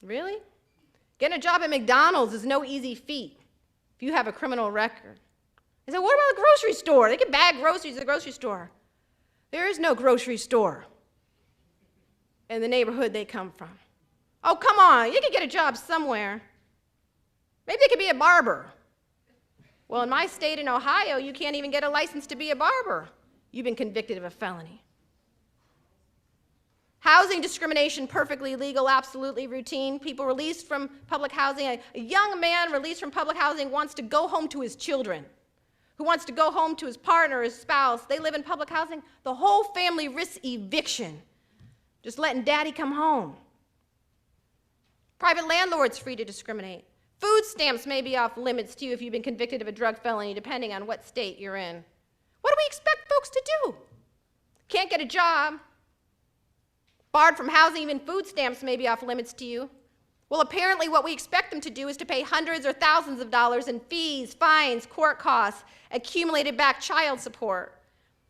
Really? Getting a job at McDonald's is no easy feat if you have a criminal record. I said, what about the grocery store? They can bag groceries at the grocery store. There is no grocery store in the neighborhood they come from. Oh, come on, you can get a job somewhere. Maybe they could be a barber. Well, in my state in Ohio, you can't even get a license to be a barber. You've been convicted of a felony. Housing discrimination, perfectly legal, absolutely routine. People released from public housing, a young man released from public housing wants to go home to his children, who wants to go home to his partner, his spouse. They live in public housing. The whole family risks eviction, just letting daddy come home. Private landlords free to discriminate. Food stamps may be off limits to you if you've been convicted of a drug felony, depending on what state you're in. What do we expect folks to do? can't get a job, barred from housing, even food stamps may be off limits to you. Well, apparently what we expect them to do is to pay hundreds or thousands of dollars in fees, fines, court costs, accumulated back child support.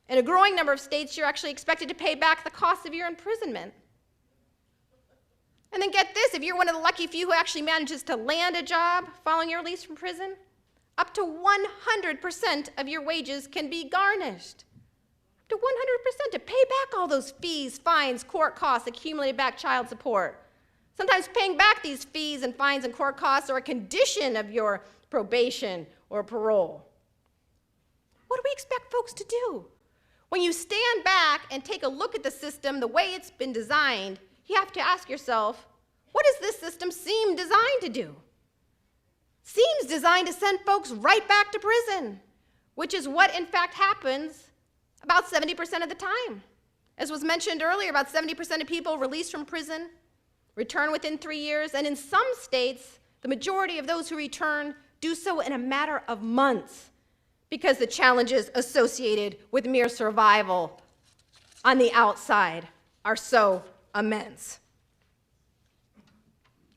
In a growing number of states, you're actually expected to pay back the cost of your imprisonment. And then get this, if you're one of the lucky few who actually manages to land a job following your release from prison, up to 100% of your wages can be garnished. Up to 100% to pay back all those fees, fines, court costs, accumulated back child support. Sometimes paying back these fees and fines and court costs are a condition of your probation or parole. What do we expect folks to do? When you stand back and take a look at the system, the way it's been designed, you have to ask yourself, what does this system seem designed to do? Seems designed to send folks right back to prison, which is what in fact happens about 70% of the time. As was mentioned earlier, about 70% of people released from prison return within 3 years, and in some states, the majority of those who return do so in a matter of months because the challenges associated with mere survival on the outside are so immense.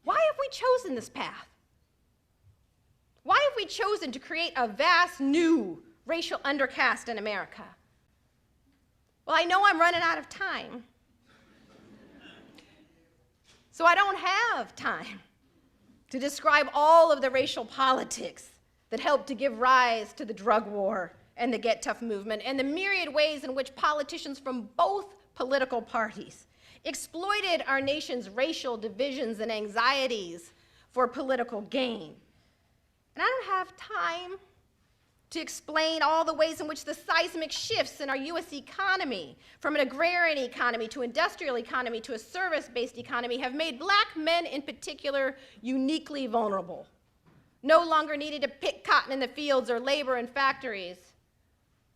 Why have we chosen this path? Why have we chosen to create a vast new racial undercast in America? Well, I know I'm running out of time. So I don't have time to describe all of the racial politics that helped to give rise to the drug war and the Get Tough movement, and the myriad ways in which politicians from both political parties exploited our nation's racial divisions and anxieties for political gain. And I don't have time to explain all the ways in which the seismic shifts in our U.S. economy, from an agrarian economy to industrial economy to a service-based economy, have made black men in particular uniquely vulnerable. No longer needed to pick cotton in the fields or labor in factories.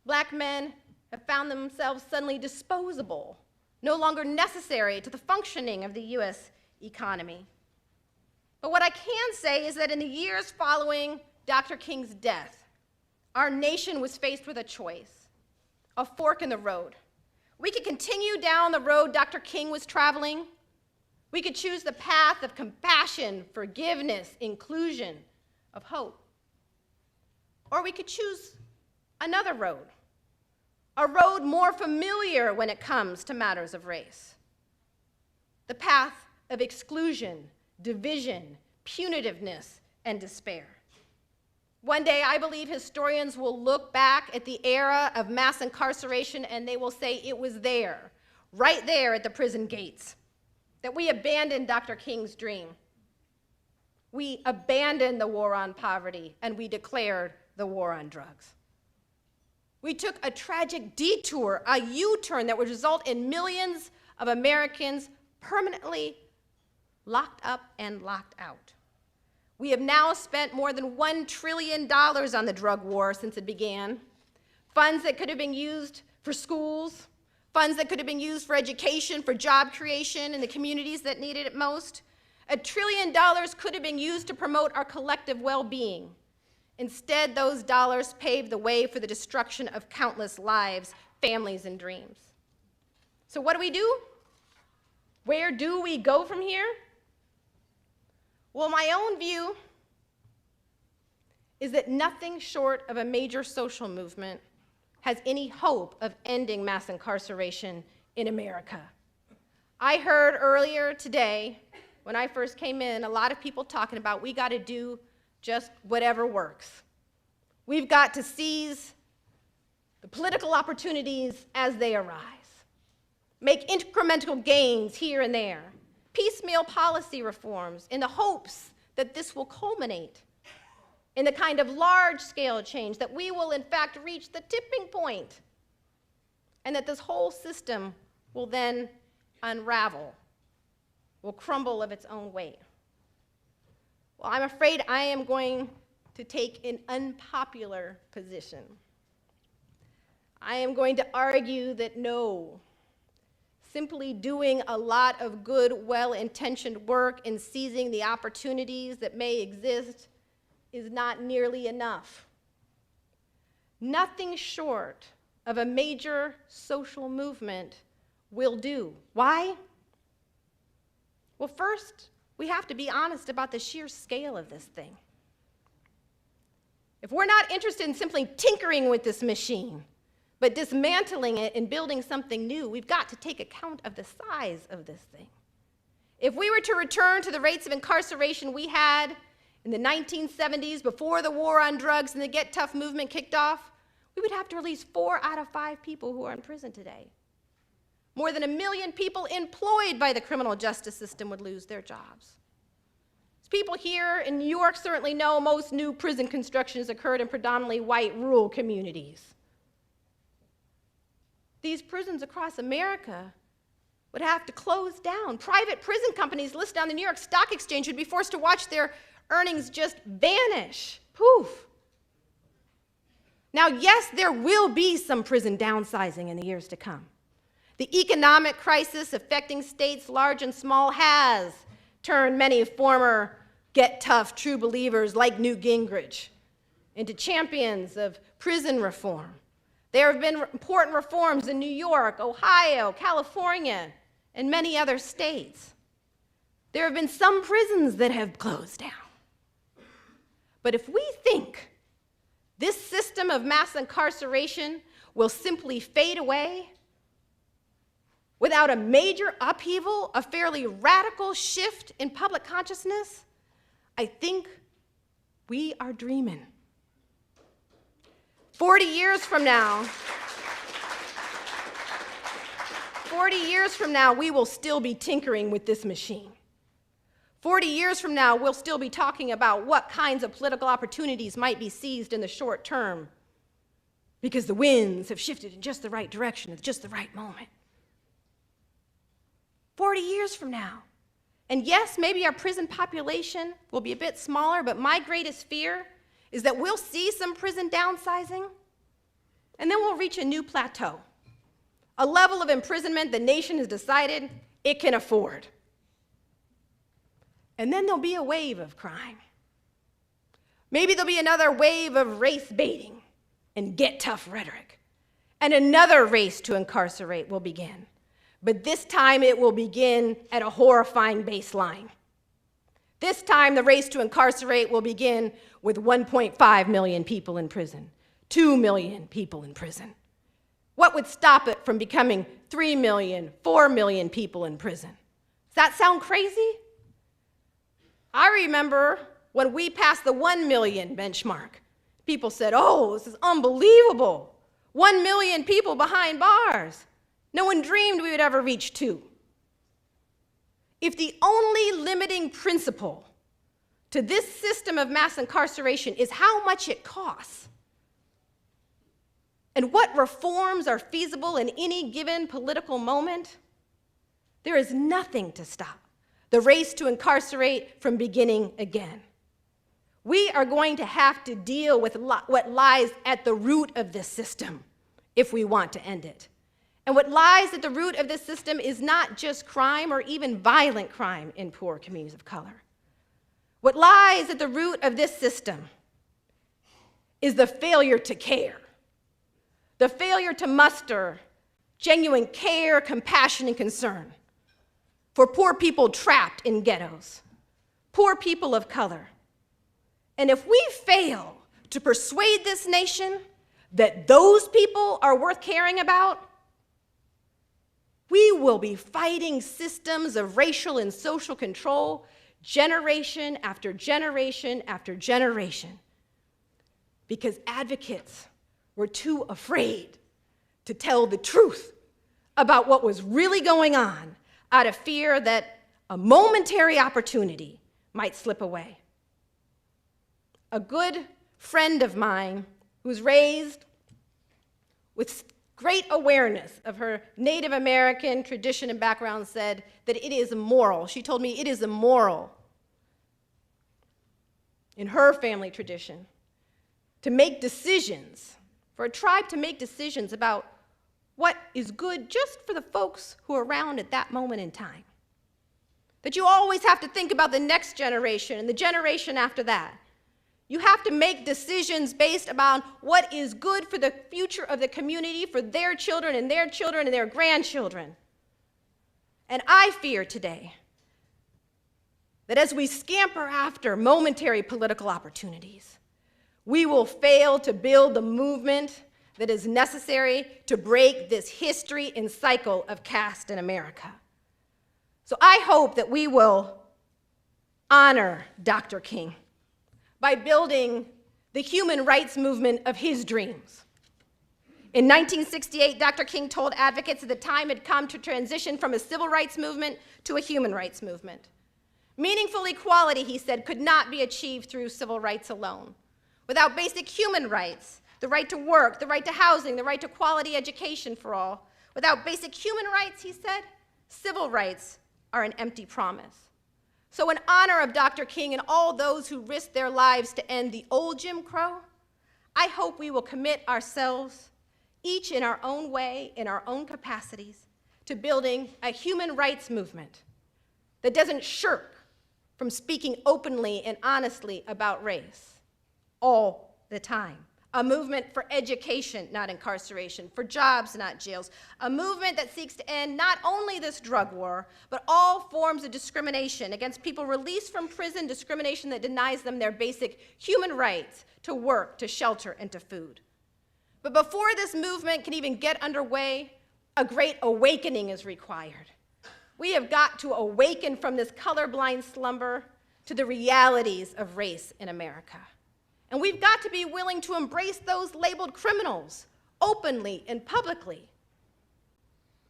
Black men have found themselves suddenly disposable, no longer necessary to the functioning of the U.S. economy. But what I can say is that in the years following Dr. King's death, our nation was faced with a choice, a fork in the road. We could continue down the road Dr. King was traveling. We could choose the path of compassion, forgiveness, inclusion, of hope. Or we could choose another road, a road more familiar when it comes to matters of race. The path of exclusion, division, punitiveness, and despair. One day, I believe historians will look back at the era of mass incarceration and they will say it was there, right there at the prison gates, that we abandoned Dr. King's dream. We abandoned the war on poverty and we declared the war on drugs. We took a tragic detour, a U-turn that would result in millions of Americans permanently locked up and locked out. We have now spent more than $1 trillion on the drug war since it began. Funds that could have been used for schools, funds that could have been used for education, for job creation in the communities that needed it most. $1 trillion could have been used to promote our collective well-being. Instead, those dollars paved the way for the destruction of countless lives, families, and dreams. So what do? Where do we go from here? Well, my own view is that nothing short of a major social movement has any hope of ending mass incarceration in America. I heard earlier today, when I first came in, a lot of people talking about we got to do just whatever works. We've got to seize the political opportunities as they arise, make incremental gains here and there, piecemeal policy reforms in the hopes that this will culminate in the kind of large-scale change that we will in fact reach the tipping point and that this whole system will then unravel, will crumble of its own weight. Well, I'm afraid I am going to take an unpopular position. I am going to argue that no, simply doing a lot of good, well-intentioned work and seizing the opportunities that may exist is not nearly enough. Nothing short of a major social movement will do. Why? Well, first, we have to be honest about the sheer scale of this thing. If we're not interested in simply tinkering with this machine, but dismantling it and building something new, we've got to take account of the size of this thing. If we were to return to the rates of incarceration we had in the 1970s before the war on drugs and the Get Tough movement kicked off, we would have to release 4 out of 5 people who are in prison today. More than 1 million people employed by the criminal justice system would lose their jobs. As people here in New York certainly know, most new prison construction has occurred in predominantly white rural communities. These prisons across America would have to close down. Private prison companies listed on the New York Stock Exchange would be forced to watch their earnings just vanish. Poof. Now, yes, there will be some prison downsizing in the years to come. The economic crisis affecting states large and small has turned many former Get Tough true believers like Newt Gingrich into champions of prison reform. There have been important reforms in New York, Ohio, California, and many other states. There have been some prisons that have closed down. But if we think this system of mass incarceration will simply fade away without a major upheaval, a fairly radical shift in public consciousness, I think we are dreaming. 40 years from now, we will still be tinkering with this machine. 40 years from now, we'll still be talking about what kinds of political opportunities might be seized in the short term because the winds have shifted in just the right direction at just the right moment. 40 years from now. And yes, maybe our prison population will be a bit smaller, but my greatest fear is that we'll see some prison downsizing, and then we'll reach a new plateau, a level of imprisonment the nation has decided it can afford. And then there'll be a wave of crime. Maybe there'll be another wave of race baiting and Get Tough rhetoric, and another race to incarcerate will begin. But this time it will begin at a horrifying baseline. This time the race to incarcerate will begin with 1.5 million people in prison, 2 million people in prison. What would stop it from becoming 3 million, 4 million people in prison? Does that sound crazy? I remember when we passed the 1 million benchmark. People said, oh, this is unbelievable. 1 million people behind bars. No one dreamed we would ever reach 2. If the only limiting principle to this system of mass incarceration is how much it costs and what reforms are feasible in any given political moment, there is nothing to stop the race to incarcerate from beginning again. We are going to have to deal with what lies at the root of this system if we want to end it. And what lies at the root of this system is not just crime or even violent crime in poor communities of color. What lies at the root of this system is the failure to care, the failure to muster genuine care, compassion, and concern for poor people trapped in ghettos, poor people of color. And if we fail to persuade this nation that those people are worth caring about, we will be fighting systems of racial and social control generation after generation after generation because advocates were too afraid to tell the truth about what was really going on out of fear that a momentary opportunity might slip away. A good friend of mine who was raised with great awareness of her Native American tradition and background said that it is immoral. She told me it is immoral in her family tradition to make decisions, for a tribe to make decisions about what is good just for the folks who are around at that moment in time. That you always have to think about the next generation and the generation after that. You have to make decisions based upon what is good for the future of the community, for their children and their children and their grandchildren. And I fear today that as we scamper after momentary political opportunities, we will fail to build the movement that is necessary to break this history and cycle of caste in America. So I hope that we will honor Dr. King by building the human rights movement of his dreams. In 1968, Dr. King told advocates that the time had come to transition from a civil rights movement to a human rights movement. Meaningful equality, he said, could not be achieved through civil rights alone. Without basic human rights, the right to work, the right to housing, the right to quality education for all, without basic human rights, he said, civil rights are an empty promise. So in honor of Dr. King and all those who risked their lives to end the old Jim Crow, I hope we will commit ourselves, each in our own way, in our own capacities, to building a human rights movement that doesn't shirk from speaking openly and honestly about race all the time. A movement for education, not incarceration, for jobs, not jails. A movement that seeks to end not only this drug war, but all forms of discrimination against people released from prison, discrimination that denies them their basic human rights to work, to shelter, and to food. But before this movement can even get underway, a great awakening is required. We have got to awaken from this colorblind slumber to the realities of race in America. And we've got to be willing to embrace those labeled criminals openly and publicly,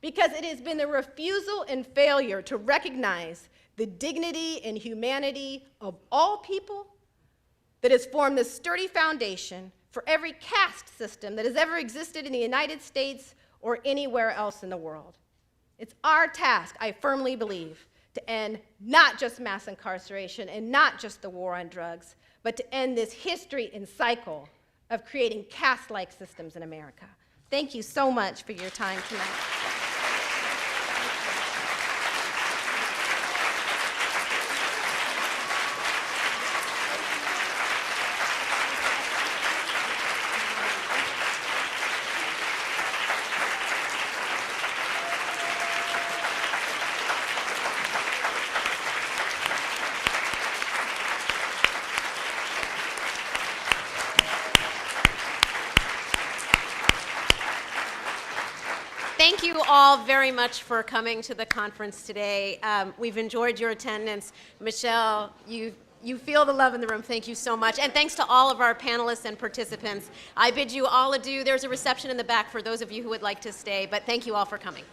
because it has been the refusal and failure to recognize the dignity and humanity of all people that has formed the sturdy foundation for every caste system that has ever existed in the United States or anywhere else in the world. It's our task, I firmly believe, to end not just mass incarceration and not just the war on drugs, but to end this history and cycle of creating caste-like systems in America. Thank you so much for your time tonight. Thank you all very much for coming to the conference today. We've enjoyed your attendance. Michelle, you feel the love in the room. Thank you so much. And thanks to all of our panelists and participants. I bid you all adieu. There's a reception in the back for those of you who would like to stay, but thank you all for coming.